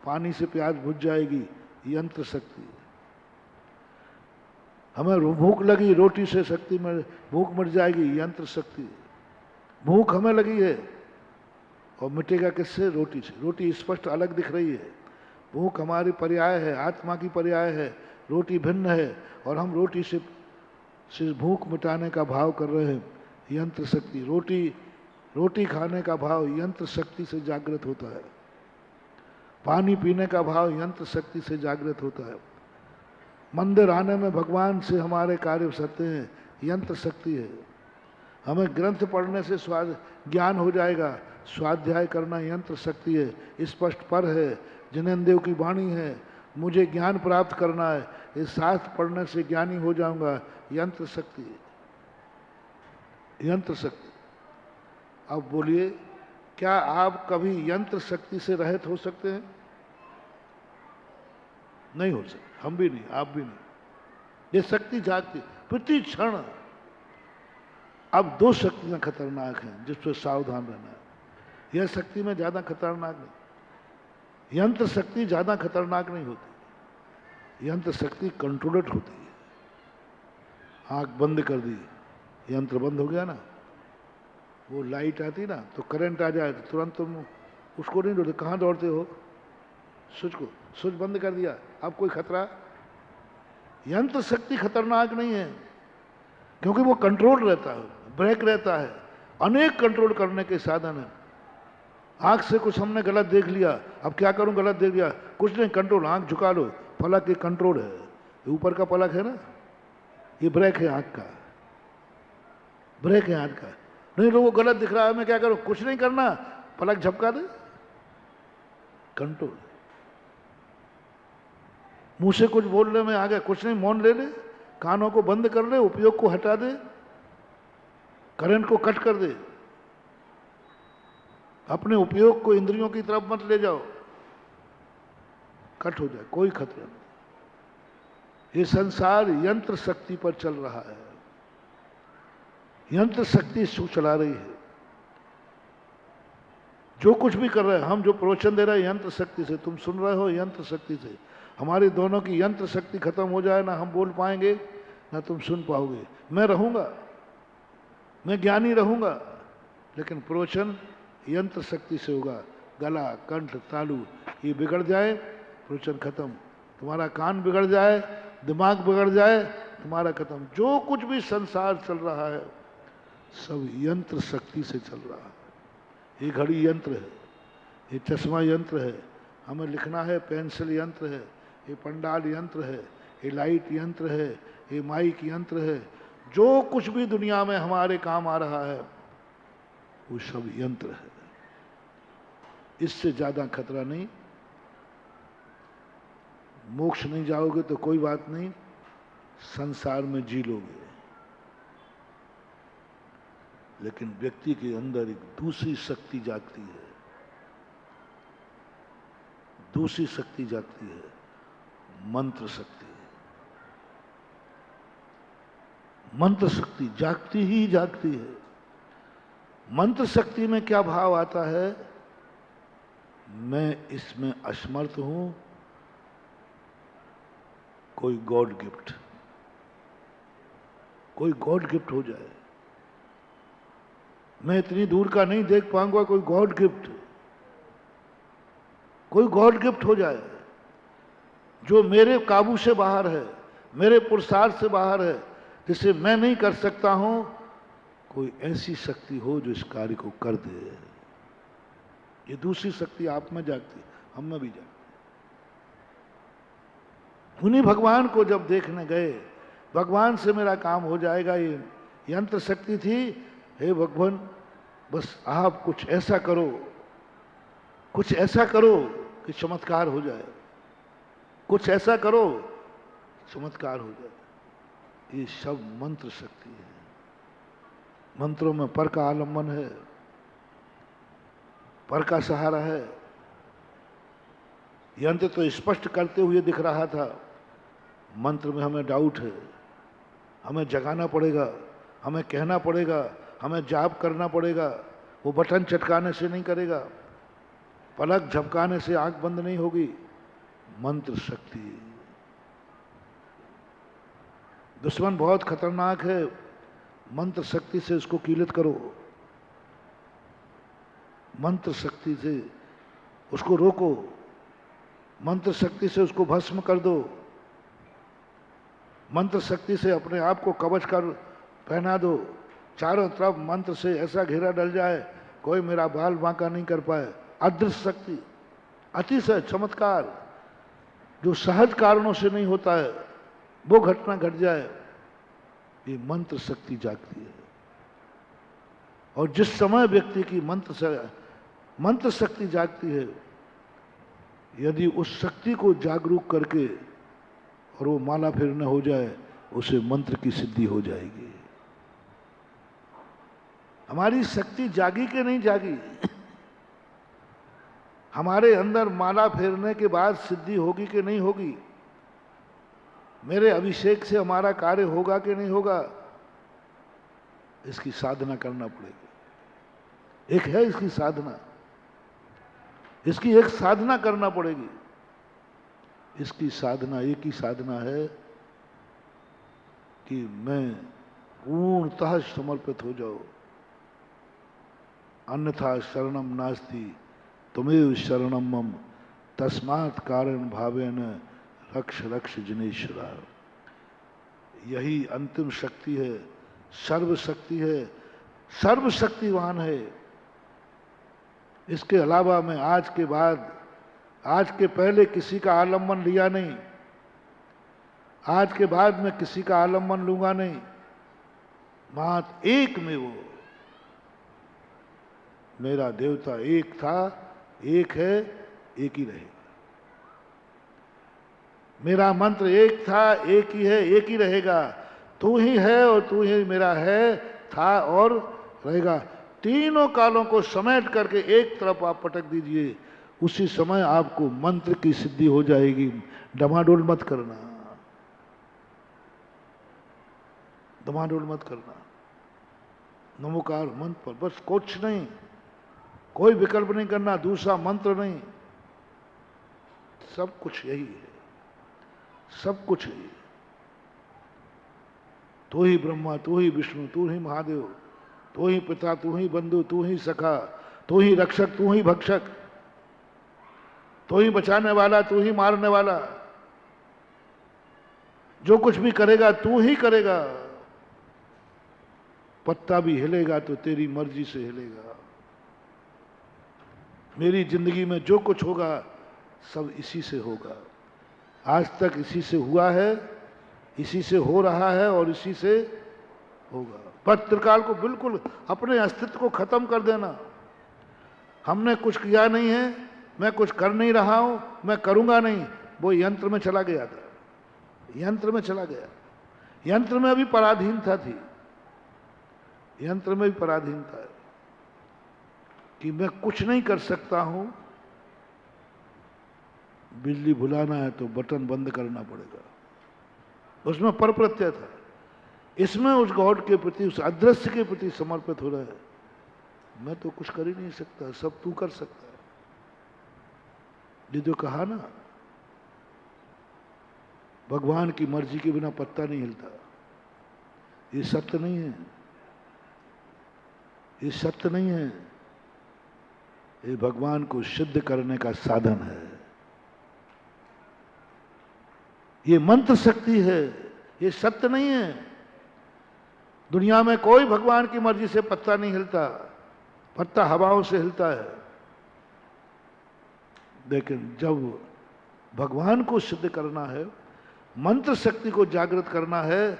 पानी से प्यास बुझ जाएगी, यंत्र शक्ति। हमें भूख लगी, रोटी से शक्ति में भूख मिट जाएगी, यंत्र शक्ति। भूख हमें लगी है और मिटेगा किससे? रोटी से। रोटी स्पष्ट अलग दिख रही है। भूख हमारी पर्याय है, आत्मा की पर्याय है, रोटी भिन्न है और हम रोटी से भूख मिटाने का भाव कर रहे हैं, यंत्र शक्ति। रोटी खाने का भाव यंत्र शक्ति से जागृत होता है। पानी पीने का भाव यंत्र शक्ति से जागृत होता है। मंदिर आने में भगवान से हमारे कार्य सत्य हैं, यंत्र शक्ति है। हमें ग्रंथ पढ़ने से ज्ञान हो जाएगा, स्वाध्याय करना यंत्र शक्ति है। स्पष्ट पर है, जिनेंद्र की वाणी है, मुझे ज्ञान प्राप्त करना है, इस शास्त्र पढ़ने से ज्ञानी हो जाऊंगा, यंत्र शक्ति है, यंत्र शक्ति। अब बोलिए, क्या आप कभी यंत्र शक्ति से रहित हो सकते हैं? नहीं हो सकते, हम भी नहीं, आप भी नहीं। ये शक्ति जागती प्रति क्षण। अब दो शक्तियां खतरनाक हैं जिस पर सावधान रहना है। यह शक्ति में ज्यादा खतरनाक नहीं, यंत्र शक्ति ज्यादा खतरनाक नहीं होती। यंत्र शक्ति कंट्रोल्ड होती है। आंख बंद कर दी, यंत्र बंद हो गया ना। वो लाइट आती ना तो करंट आ जाए तो तुरंत तुम उसको नहीं दौड़ते। कहाँ दौड़ते हो? स्विच बंद कर दिया, अब कोई खतरा? यंत्र शक्ति खतरनाक नहीं है क्योंकि वो कंट्रोल रहता है, ब्रेक रहता है, अनेक कंट्रोल करने के साधन है। आंख से कुछ हमने गलत देख लिया, अब क्या करूं? गलत देख लिया, कुछ नहीं, कंट्रोल, आंख झुका लो, पलक ये कंट्रोल है। ऊपर का पलक है ना, ये ब्रेक है आंख का, ब्रेक है आंख का। नहीं लोगों को गलत दिख रहा है, मैं क्या करूं? कुछ नहीं करना, पलक झपका दे, कंट्रोल। मुंह से कुछ बोलने में आ गया, कुछ नहीं, मौन ले ले, कानों को बंद कर ले, उपयोग को हटा दे, करंट को कट कर दे, अपने उपयोग को इंद्रियों की तरफ मत ले जाओ, कट हो जाए, कोई खतरा नहीं। ये संसार यंत्र शक्ति पर चल रहा है, यंत्र शक्ति इसको चला रही है। जो कुछ भी कर रहे हैं हम, जो प्रवचन दे रहे हैं यंत्र शक्ति से, तुम सुन रहे हो यंत्र शक्ति से। हमारी दोनों की यंत्र शक्ति खत्म हो जाए ना हम बोल पाएंगे ना तुम सुन पाओगे। मैं रहूंगा, मैं ज्ञानी रहूंगा, लेकिन प्रवचन यंत्र शक्ति से होगा। गला, कंठ, तालु ये बिगड़ जाए, प्रवचन खत्म। तुम्हारा कान बिगड़ जाए, दिमाग बिगड़ जाए, तुम्हारा खत्म। जो कुछ भी संसार चल रहा है सब यंत्र शक्ति से चल रहा है। ये घड़ी यंत्र है, ये चश्मा यंत्र है, हमें लिखना है पेंसिल यंत्र है, ये पंडाल यंत्र है, ये लाइट यंत्र है, ये माइक यंत्र है। जो कुछ भी दुनिया में हमारे काम आ रहा है वो सब यंत्र है। इससे ज्यादा खतरा नहीं। मोक्ष नहीं जाओगे तो कोई बात नहीं, संसार में जी लोगे, लेकिन व्यक्ति के अंदर एक दूसरी शक्ति जागती है, दूसरी शक्ति जागती है, मंत्र शक्ति। मंत्र शक्ति जागती ही जागती है। मंत्र शक्ति में क्या भाव आता है? मैं इसमें असमर्थ हूं, कोई गॉड गिफ्ट, कोई गॉड गिफ्ट हो जाए। मैं इतनी दूर का नहीं देख पाऊंगा, कोई गॉड गिफ्ट, कोई गॉड गिफ्ट हो जाए जो मेरे काबू से बाहर है, मेरे पुरुषार्थ से बाहर है, जिसे मैं नहीं कर सकता हूं। कोई ऐसी शक्ति हो जो इस कार्य को कर दे। ये दूसरी शक्ति आप में जागती, हम में भी जागती। उन्हीं भगवान को जब देखने गए, भगवान से मेरा काम हो जाएगा, ये यंत्र शक्ति थी। हे भगवान, बस आप कुछ ऐसा करो, कुछ ऐसा करो कि चमत्कार हो जाए, कुछ ऐसा करो चमत्कार हो जाए। ये सब मंत्र शक्ति है। मंत्रों में पर का आलम्बन है, पर का सहारा है। यंत्र तो स्पष्ट करते हुए दिख रहा था, मंत्र में हमें डाउट है। हमें जगाना पड़ेगा, हमें कहना पड़ेगा, हमें जाप करना पड़ेगा। वो बटन चटकाने से नहीं करेगा, पलक झपकाने से आंख बंद नहीं होगी। मंत्र शक्ति। दुश्मन बहुत खतरनाक है, मंत्र शक्ति से उसको कीलित करो, मंत्र शक्ति से उसको रोको, मंत्र शक्ति से उसको भस्म कर दो, मंत्र शक्ति से अपने आप को कवच कर पहना दो। चारों तरफ मंत्र से ऐसा घेरा डल जाए कोई मेरा बाल बांका नहीं कर पाए। अदृश्य शक्ति, अतिशय चमत्कार जो सहज कारणों से नहीं होता है, वो घटना घट जाए। ये मंत्र शक्ति जागती है। और जिस समय व्यक्ति की मंत्र शक्ति जागती है, यदि उस शक्ति को जागरूक करके और वो माला फेरना हो जाए, उसे मंत्र की सिद्धि हो जाएगी। हमारी शक्ति जागी कि नहीं जागी? हमारे अंदर माला फेरने के बाद सिद्धि होगी कि नहीं होगी? मेरे अभिषेक से हमारा कार्य होगा कि नहीं होगा? इसकी साधना करना पड़ेगी। एक है इसकी साधना, इसकी एक साधना करना पड़ेगी। इसकी साधना एक ही साधना है कि मैं पूर्णतः समर्पित हो जाऊं। अन्यथा शरणम नास्ति तुमेव शरणम मम तस्मात् कारण भावेन रक्ष रक्ष जिनेश्वरा। यही अंतिम शक्ति है, सर्वशक्ति है, सर्वशक्तिवान है। इसके अलावा मैं आज के बाद, आज के पहले किसी का आलम्बन लिया नहीं, आज के बाद मैं किसी का आलम्बन लूंगा नहीं। मात्र एक में वो मेरा देवता एक था, एक है, एक ही रहेगा। मेरा मंत्र एक था, एक ही है, एक ही रहेगा। तू ही है और तू ही मेरा है, था और रहेगा। तीनों कालों को समेट करके एक तरफ आप पटक दीजिए, उसी समय आपको मंत्र की सिद्धि हो जाएगी। डमाडोल मत करना, डमाडोल मत करना। नमोकार मंत्र पर बस, कुछ नहीं, कोई विकल्प नहीं करना, दूसरा मंत्र नहीं, सब कुछ यही है, सब कुछ यही। तू ही ब्रह्मा, तू ही विष्णु, तू ही महादेव, तू ही पिता, तू ही बंधु, तू ही सखा, तू ही रक्षक, तू ही भक्षक, तू ही बचाने वाला, तू ही मारने वाला। जो कुछ भी करेगा तू ही करेगा। पत्ता भी हिलेगा तो तेरी मर्जी से हिलेगा। मेरी जिंदगी में जो कुछ होगा सब इसी से होगा। आज तक इसी से हुआ है, इसी से हो रहा है और इसी से होगा। पर त्रिकाल को बिल्कुल अपने अस्तित्व को खत्म कर देना। हमने कुछ किया नहीं है, मैं कुछ कर नहीं रहा हूं, मैं करूंगा नहीं, वो यंत्र में चला गया था, यंत्र में चला गया। यंत्र में भी पराधीनता थी, यंत्र में भी पराधीनता है कि मैं कुछ नहीं कर सकता हूं, बिजली भुलाना है तो बटन बंद करना पड़ेगा, उसमें पर प्रत्यय था। इसमें उस गॉड के प्रति, उस अदृश्य के प्रति समर्पित हो रहा है। मैं तो कुछ कर ही नहीं सकता, सब तू कर सकता है। ये जो कहा ना, भगवान की मर्जी के बिना पत्ता नहीं हिलता, ये सत्य नहीं है, ये सत्य नहीं है, ये भगवान को सिद्ध करने का साधन है, ये मंत्र शक्ति है, ये सत्य नहीं है। दुनिया में कोई भगवान की मर्जी से पत्ता नहीं हिलता, पत्ता हवाओं से हिलता है। लेकिन जब भगवान को सिद्ध करना है, मंत्र शक्ति को जागृत करना है,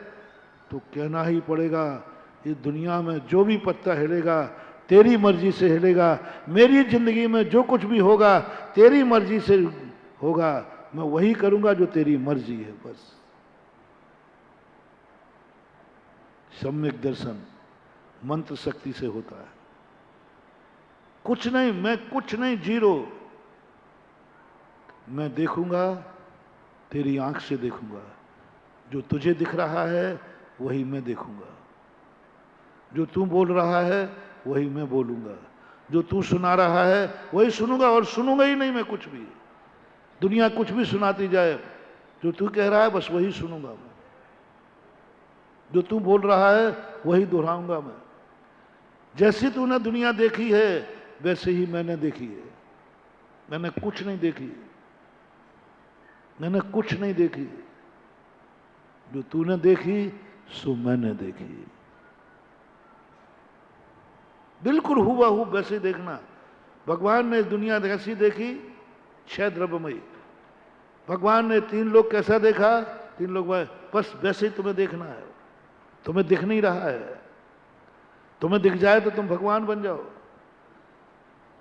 तो कहना ही पड़ेगा इस दुनिया में जो भी पत्ता हिलेगा तेरी मर्जी से हिलेगा, मेरी जिंदगी में जो कुछ भी होगा तेरी मर्जी से होगा, मैं वही करूंगा जो तेरी मर्जी है। बस सम्यक दर्शन मंत्र शक्ति से होता है। कुछ नहीं, मैं कुछ नहीं, जीरो। मैं देखूंगा, तेरी आंख से देखूंगा, जो तुझे दिख रहा है वही मैं देखूंगा, जो तू बोल रहा है वही मैं बोलूंगा, जो तू सुना रहा है वही सुनूंगा, और सुनूंगा ही नहीं मैं कुछ भी। दुनिया कुछ भी सुनाती जाए, जो तू कह रहा है बस वही सुनूंगा मैं, जो तू बोल रहा है वही दोहराऊंगा मैं। जैसी तूने दुनिया देखी है वैसे ही मैंने देखी है। मैंने कुछ नहीं देखी, मैंने कुछ नहीं देखी, जो तूने देखी सो मैंने देखी। बिल्कुल हुबहू वैसे देखना। भगवान ने दुनिया कैसी देखी? 6 द्रव्यमयी। भगवान ने 3 लोग कैसा देखा? 3 लोग बस वैसे ही तुम्हें देखना है। तुम्हें दिख नहीं रहा है, तुम्हें दिख जाए तो तुम भगवान बन जाओ।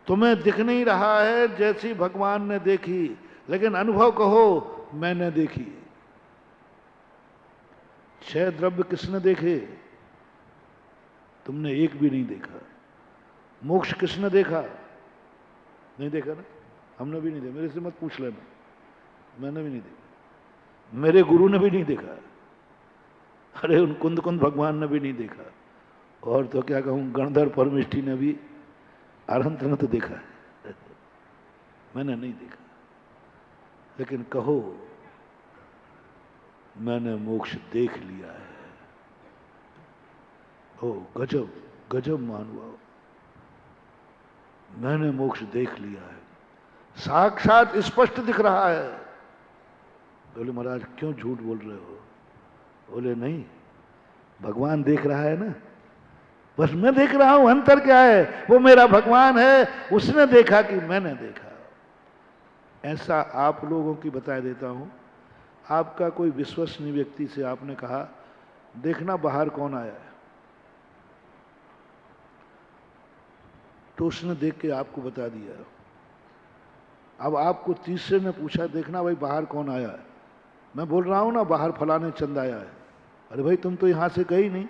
तुम्हें दिख नहीं रहा है जैसी भगवान ने देखी, लेकिन अनुभव कहो मैंने देखी। 6 द्रव्य किसने देखे? तुमने एक भी नहीं देखा। मोक्ष किसने देखा? नहीं देखा ना, हमने भी नहीं देखा। मेरे से मत पूछ लेना, मैंने भी नहीं देखा, मेरे गुरु ने भी नहीं देखा, अरे उन कुंद कुंद भगवान ने भी नहीं देखा, और तो क्या कहूं गणधर परमिष्ठी ने भी अनंत ने तो देखा है, मैंने नहीं देखा। लेकिन कहो मैंने मोक्ष देख लिया है। ओ गजब गजब महानुभाव, मैंने मोक्ष देख लिया है, साक्षात स्पष्ट दिख रहा है। बोले महाराज क्यों झूठ बोल रहे हो? बोले नहीं, भगवान देख रहा है ना, बस मैं देख रहा हूं। अंतर क्या है? वो मेरा भगवान है, उसने देखा कि मैंने देखा। ऐसा आप लोगों की बता देता हूं। आपका कोई विश्वसनीय व्यक्ति से आपने कहा देखना बाहर कौन आया है, तो उसने देख के आपको बता दिया। अब आपको तीसरे ने पूछा देखना भाई बाहर कौन आया है, मैं बोल रहा हूं ना बाहर फलाने चंद आया है। अरे भाई तुम तो यहां से गई नहीं,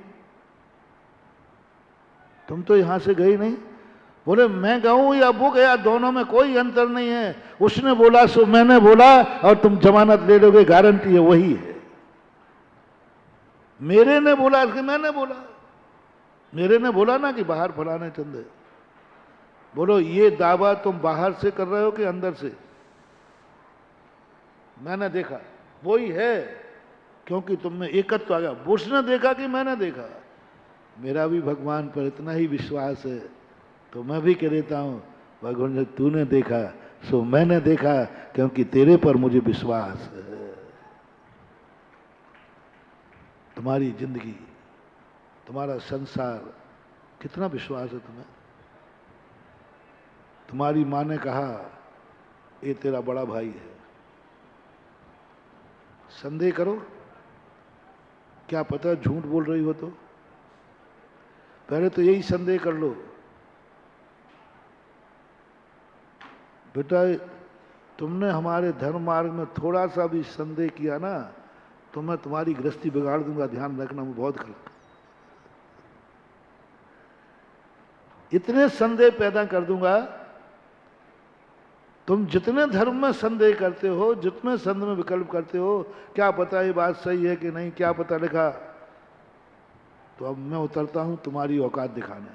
तुम तो यहां से गई नहीं। बोले मैं गऊं या वो गया, दोनों में कोई अंतर नहीं है। उसने बोला सो मैंने बोला, और तुम जमानत ले लोगे, गारंटी है वही है। मेरे ने बोला कि मैंने बोला, मेरे ने बोला ना कि बाहर फलाने चंद है। बोलो ये दावा तुम बाहर से कर रहे हो कि अंदर से? मैंने देखा वही है, क्योंकि तुम में एकत्व आ गया। उसने देखा कि मैंने देखा। मेरा भी भगवान पर इतना ही विश्वास है, तो मैं भी कह देता हूं भगवान तूने देखा सो मैंने देखा, क्योंकि तेरे पर मुझे विश्वास है। तुम्हारी जिंदगी, तुम्हारा संसार, कितना विश्वास है तुम्हें? तुम्हारी माँ ने कहा ये तेरा बड़ा भाई है, संदेह करो, क्या पता झूठ बोल रही हो तो? पहले तो यही संदेह कर लो बेटा, तुमने हमारे धर्म मार्ग में थोड़ा सा भी संदेह किया ना तो मैं तुम्हारी गृहस्थी बिगाड़ दूंगा, ध्यान रखना, मैं बहुत गलत। इतने संदेह पैदा कर दूंगा तुम जितने धर्म में संदेह करते हो, जितने संत में विकल्प करते हो, क्या पता ये बात सही है कि नहीं, क्या पता लिखा, तो अब मैं उतरता हूं तुम्हारी औकात दिखाने।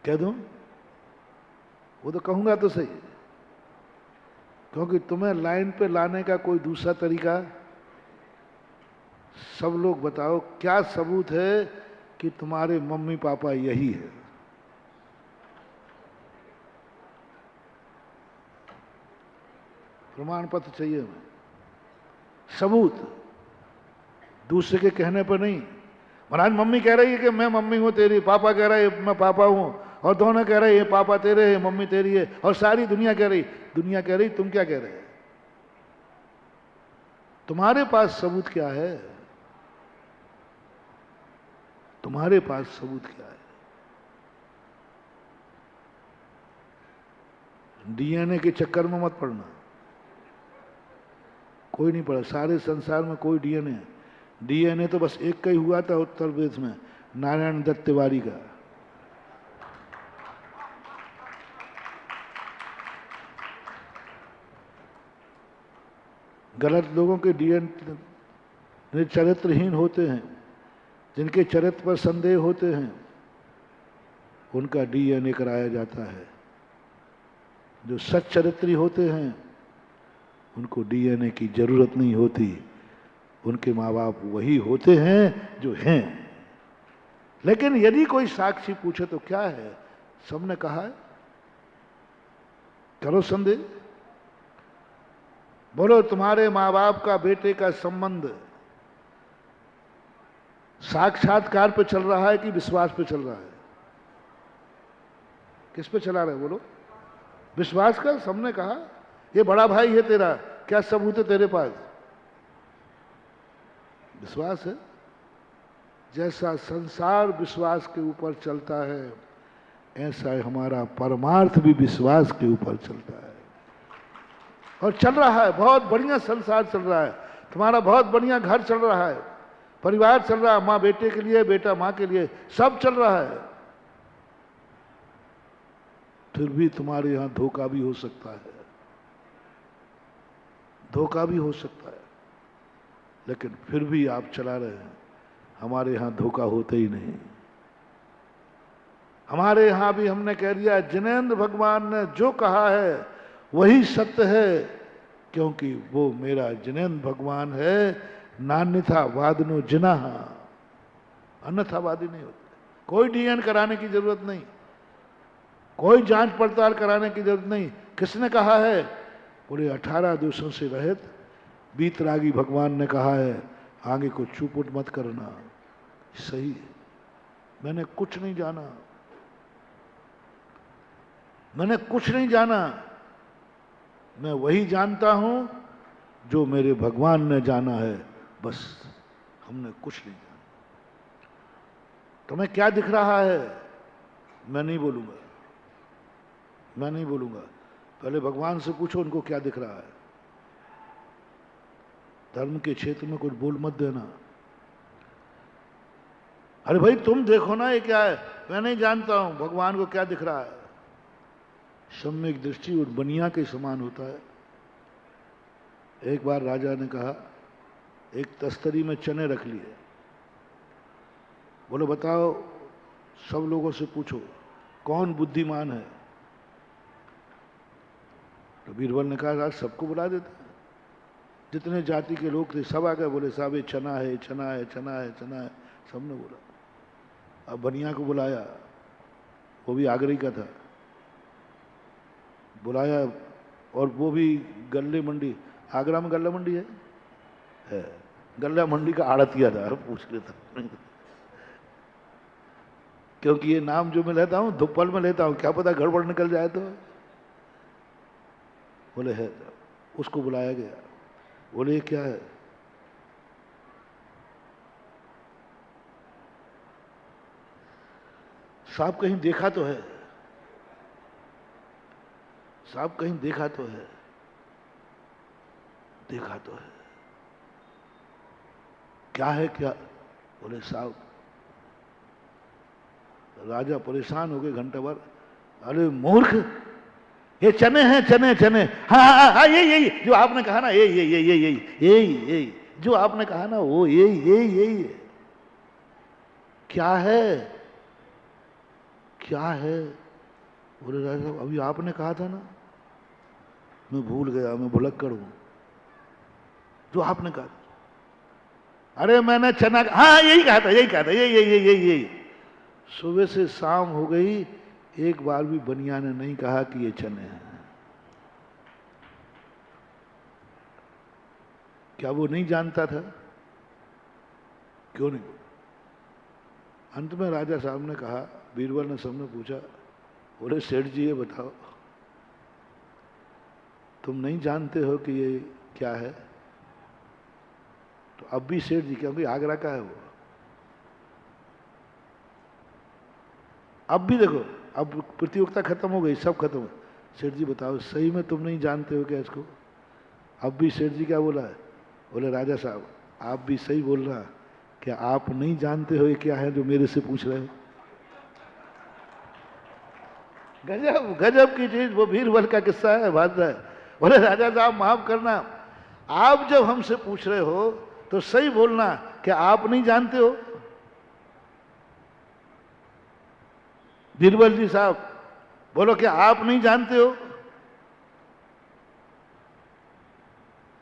कह दूं? वो तो कहूंगा तो सही, क्योंकि तुम्हें लाइन पे लाने का कोई दूसरा तरीका, सब लोग बताओ क्या सबूत है कि तुम्हारे मम्मी पापा यही है? प्रमाण पत्र चाहिए हमें, सबूत, दूसरे के कहने पर नहीं। महाराज मम्मी कह रही है कि मैं मम्मी हूं तेरी, पापा कह रहा है मैं पापा हूं, और दोनों कह रहे हैं पापा तेरे हैं मम्मी तेरी है, और सारी दुनिया कह रही तुम क्या कह रहे हो? तुम्हारे पास सबूत क्या है? तुम्हारे पास सबूत क्या है? डीएनए के चक्कर में मत पड़ना, कोई नहीं पड़ा, सारे संसार में कोई डीएनए, डीएनए तो बस एक का ही हुआ था उत्तर प्रदेश में, नारायण दत्त तिवारी का। गलत लोगों के डीएनए चरित्रहीन होते हैं, जिनके चरित्र पर संदेह होते हैं, उनका डीएनए कराया जाता है। जो सच्चरित्री होते हैं उनको डीएनए की जरूरत नहीं होती, उनके माँ बाप वही होते हैं जो हैं। लेकिन यदि कोई साक्षी पूछे तो क्या है, सबने कहा है, करो संदेह, बोलो तुम्हारे माँ बाप का बेटे का संबंध साक्षात्कार पे चल रहा है कि विश्वास पे चल रहा है? किस पे चला रहे बोलो? विश्वास का। सबने कहा ये बड़ा भाई है तेरा, क्या सबूत है तेरे पास? विश्वास है। जैसा संसार विश्वास के ऊपर चलता है, ऐसा हमारा परमार्थ भी विश्वास के ऊपर चलता है, और चल रहा है। बहुत बढ़िया संसार चल रहा है, तुम्हारा बहुत बढ़िया घर चल रहा है, परिवार चल रहा है, माँ बेटे के लिए, बेटा माँ के लिए, सब चल रहा है। फिर भी तुम्हारे यहां धोखा भी हो सकता है, धोखा भी हो सकता है, लेकिन फिर भी आप चला रहे हैं। हमारे यहां धोखा होता ही नहीं। हमारे यहां भी हमने कह दिया जिनेंद्र भगवान ने जो कहा है वही सत्य है, क्योंकि वो मेरा जिनेंद्र भगवान है। नान्यथा वादनो जिनाह, अन्यथा वादी नहीं होते। कोई डीएन कराने की जरूरत नहीं, कोई जांच पड़ताल कराने की जरूरत नहीं। किसने कहा है? बोले 18 दोषों से रहित बीतरागी भगवान ने कहा है, आगे को चुपट मत करना। सही है, मैंने कुछ नहीं जाना, मैंने कुछ नहीं जाना, मैं वही जानता हूं जो मेरे भगवान ने जाना है, बस। हमने कुछ नहीं जाना। तुम्हें क्या दिख रहा है? मैं नहीं बोलूंगा, मैं नहीं बोलूंगा। पहले भगवान से पूछो उनको क्या दिख रहा है। धर्म के क्षेत्र में कुछ बोल मत देना। अरे भाई तुम देखो ना ये क्या है। मैं नहीं जानता हूं भगवान को क्या दिख रहा है। सम्यक दृष्टि और बनिया के समान होता है। एक बार राजा ने कहा, एक तस्तरी में चने रख लिए, बोलो बताओ सब लोगों से पूछो कौन बुद्धिमान है। तो बीरबल ने कहा राज सबको बुला देते। जितने जाति के लोग थे सब आ गए, बोले साहब ये चना है, चना है, चना है, चना है, सबने बोला। अब बनिया को बुलाया, वो भी आगरे का था, बुलाया, और वो भी गल्ले मंडी, आगरा में गल्ला मंडी है, गल्ला मंडी का आड़तिया था। पूछ लेता क्योंकि ये नाम जो मैं लेता हूँ धुप्पल में लेता हूँ, क्या पता गड़बड़ निकल जाए तो। बोले है, उसको बुलाया गया। बोले ये क्या है? साहब कहीं देखा तो है, साहब कहीं देखा तो है, देखा तो है, क्या है क्या? बोले साहब, राजा परेशान हो गए घंटे भर। अरे मूर्ख, ये चने हैं, चने चने, हाँ हाँ हाँ, यही जो आपने कहा ना, यही जो आपने कहा ना, वो यही है। क्या है, क्या है? बोले राजा साहब अभी आपने कहा था ना, मैं भूल गया, मैं भुलक्कड़ हूं, जो आपने कहा। अरे मैंने चना, हाँ यही कहा था, यही। सुबह से शाम हो गई, एक बार भी बनिया ने नहीं कहा कि ये चने हैं। क्या वो नहीं जानता था? क्यों नहीं? अंत में राजा साहब ने कहा, बीरबल ने सबने पूछा, बोले सेठ जी ये बताओ, तुम नहीं जानते हो कि ये क्या है? तो अब भी सेठ जी, क्योंकि आगरा का है वो, अब भी देखो, अब प्रतियोगिता खत्म हो गई, सब खत्म। सेठ जी बताओ सही में तुम नहीं जानते हो क्या इसको? अब भी सेठ जी क्या बोला है? बोले राजा साहब आप भी सही बोल रहा, क्या आप नहीं जानते हो ये क्या है जो मेरे से पूछ रहे हो? गजब गजब की चीज, वो बीरबल का किस्सा है, बात है। बोले राजा साहब माफ करना, आप जब हमसे पूछ रहे हो तो सही बोलना, क्या आप नहीं जानते हो? बीरबल जी साहब बोलो, क्या आप नहीं जानते हो?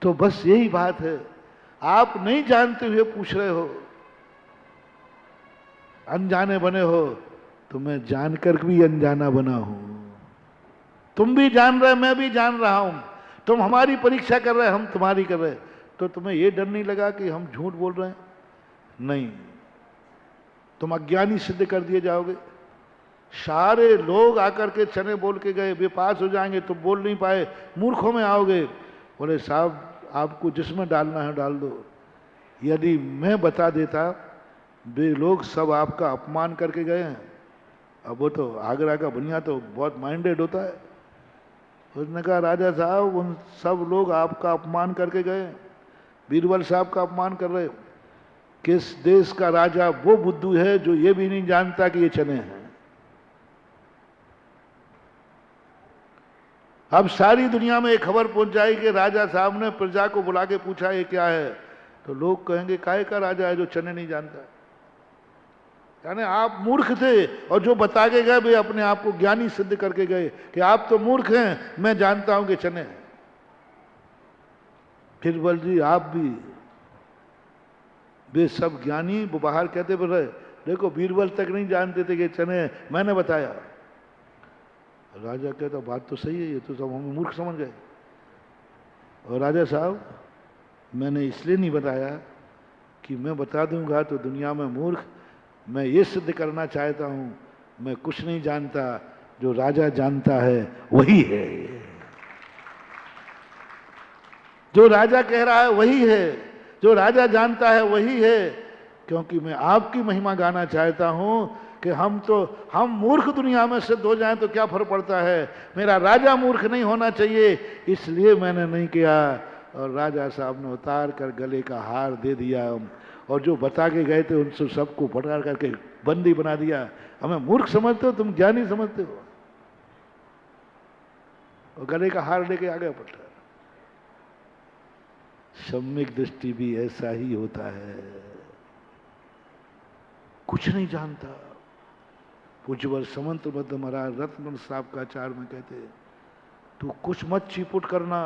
तो बस यही बात है, आप नहीं जानते हुए पूछ रहे हो, अनजाने बने हो, तो मैं जानकर भी अनजाना बना हूं। तुम भी जान रहे, मैं भी जान रहा हूं। तुम हमारी परीक्षा कर रहे, हम तुम्हारी कर रहे, तो तुम्हें यह डर नहीं लगा कि हम झूठ बोल रहे हैं? नहीं, तुम अज्ञानी सिद्ध कर दिए जाओगे। सारे लोग आकर के चने बोल के गए, वे पास हो जाएंगे, तुम बोल नहीं पाए, मूर्खों में आओगे। बोले साहब आपको जिसमें डालना है डाल दो। यदि मैं बता देता, वे लोग सब आपका अपमान करके गए हैं। अब वो तो आगरा का बनिया तो बहुत माइंडेड होता है, उसने कहा राजा साहब उन सब लोग आपका अपमान करके गए, बीरबल साहब का अपमान कर रहे। किस देश का राजा वो बुद्धू है जो ये भी नहीं जानता कि ये चने हैं? अब सारी दुनिया में एक खबर पहुंच जाएगी कि राजा साहब ने प्रजा को बुला के पूछा ये क्या है, तो लोग कहेंगे काहे का राजा है जो चने नहीं जानता। यानी आप मूर्ख थे, और जो बता के गए वे अपने आप को ज्ञानी सिद्ध करके गए कि आप तो मूर्ख हैं, मैं जानता हूं कि चने हैं। बीरबल जी आप भी, वे सब ज्ञानी वो बाहर कहते रहे, देखो बीरबल तक नहीं जानते थे कि चने हैं, मैंने बताया। राजा कहता बात तो सही है, ये तो सब हम मूर्ख समझ गए। और राजा साहब मैंने इसलिए नहीं बताया कि मैं बता दूंगा तो दुनिया में मूर्ख, मैं ये सिद्ध करना चाहता हूं मैं कुछ नहीं जानता, जो राजा जानता है वही है, जो राजा कह रहा है वही है, जो राजा जानता है वही है। क्योंकि मैं आपकी महिमा गाना चाहता हूं कि हम मूर्ख दुनिया में सिद्ध हो जाएं तो क्या फर्क पड़ता है, मेरा राजा मूर्ख नहीं होना चाहिए, इसलिए मैंने नहीं किया। और राजा साहब ने उतार कर गले का हार दे दिया, और जो बता के गए थे उनसे सबको पकड़ करके बंदी बना दिया। हमें मूर्ख समझते हो, तुम ज्ञानी समझते हो। और गले का हार लेके आगे पड़ता। सम्यक दृष्टि भी ऐसा ही होता है, कुछ नहीं जानता। पूज्यवर समंत बद्ध महाराज रत्न साहब का आचार में कहते, तू कुछ मत चिपुट करना,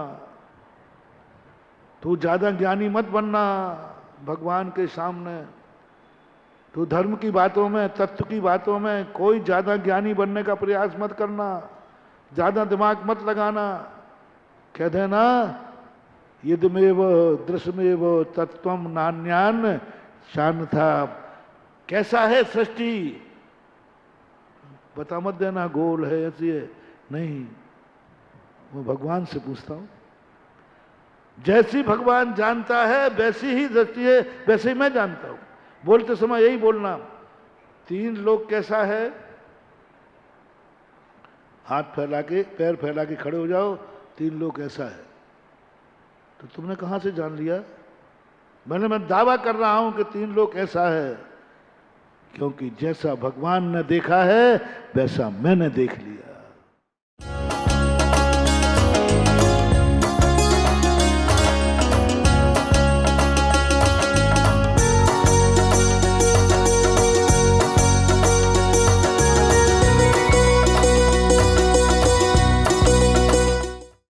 तू ज्यादा ज्ञानी मत बनना भगवान के सामने, तू धर्म की बातों में, तत्व की बातों में कोई ज्यादा ज्ञानी बनने का प्रयास मत करना, ज्यादा दिमाग मत लगाना। कह देना यदमेव दृश्यमेव तत्वम नान्यान शान था। कैसा है सृष्टि बता मत देना, गोल है ऐसी है, नहीं, मैं भगवान से पूछता हूं। जैसी भगवान जानता है वैसी ही दृष्टि है, वैसे ही मैं जानता हूं। बोलते समय यही बोलना, तीन लोग कैसा है, हाथ फैला के पैर फैला के खड़े हो जाओ, तीन लोग ऐसा है। तो तुमने कहां से जान लिया? मैं दावा कर रहा हूं कि तीन लोग ऐसा है, क्योंकि जैसा भगवान ने देखा है वैसा मैंने देख लिया।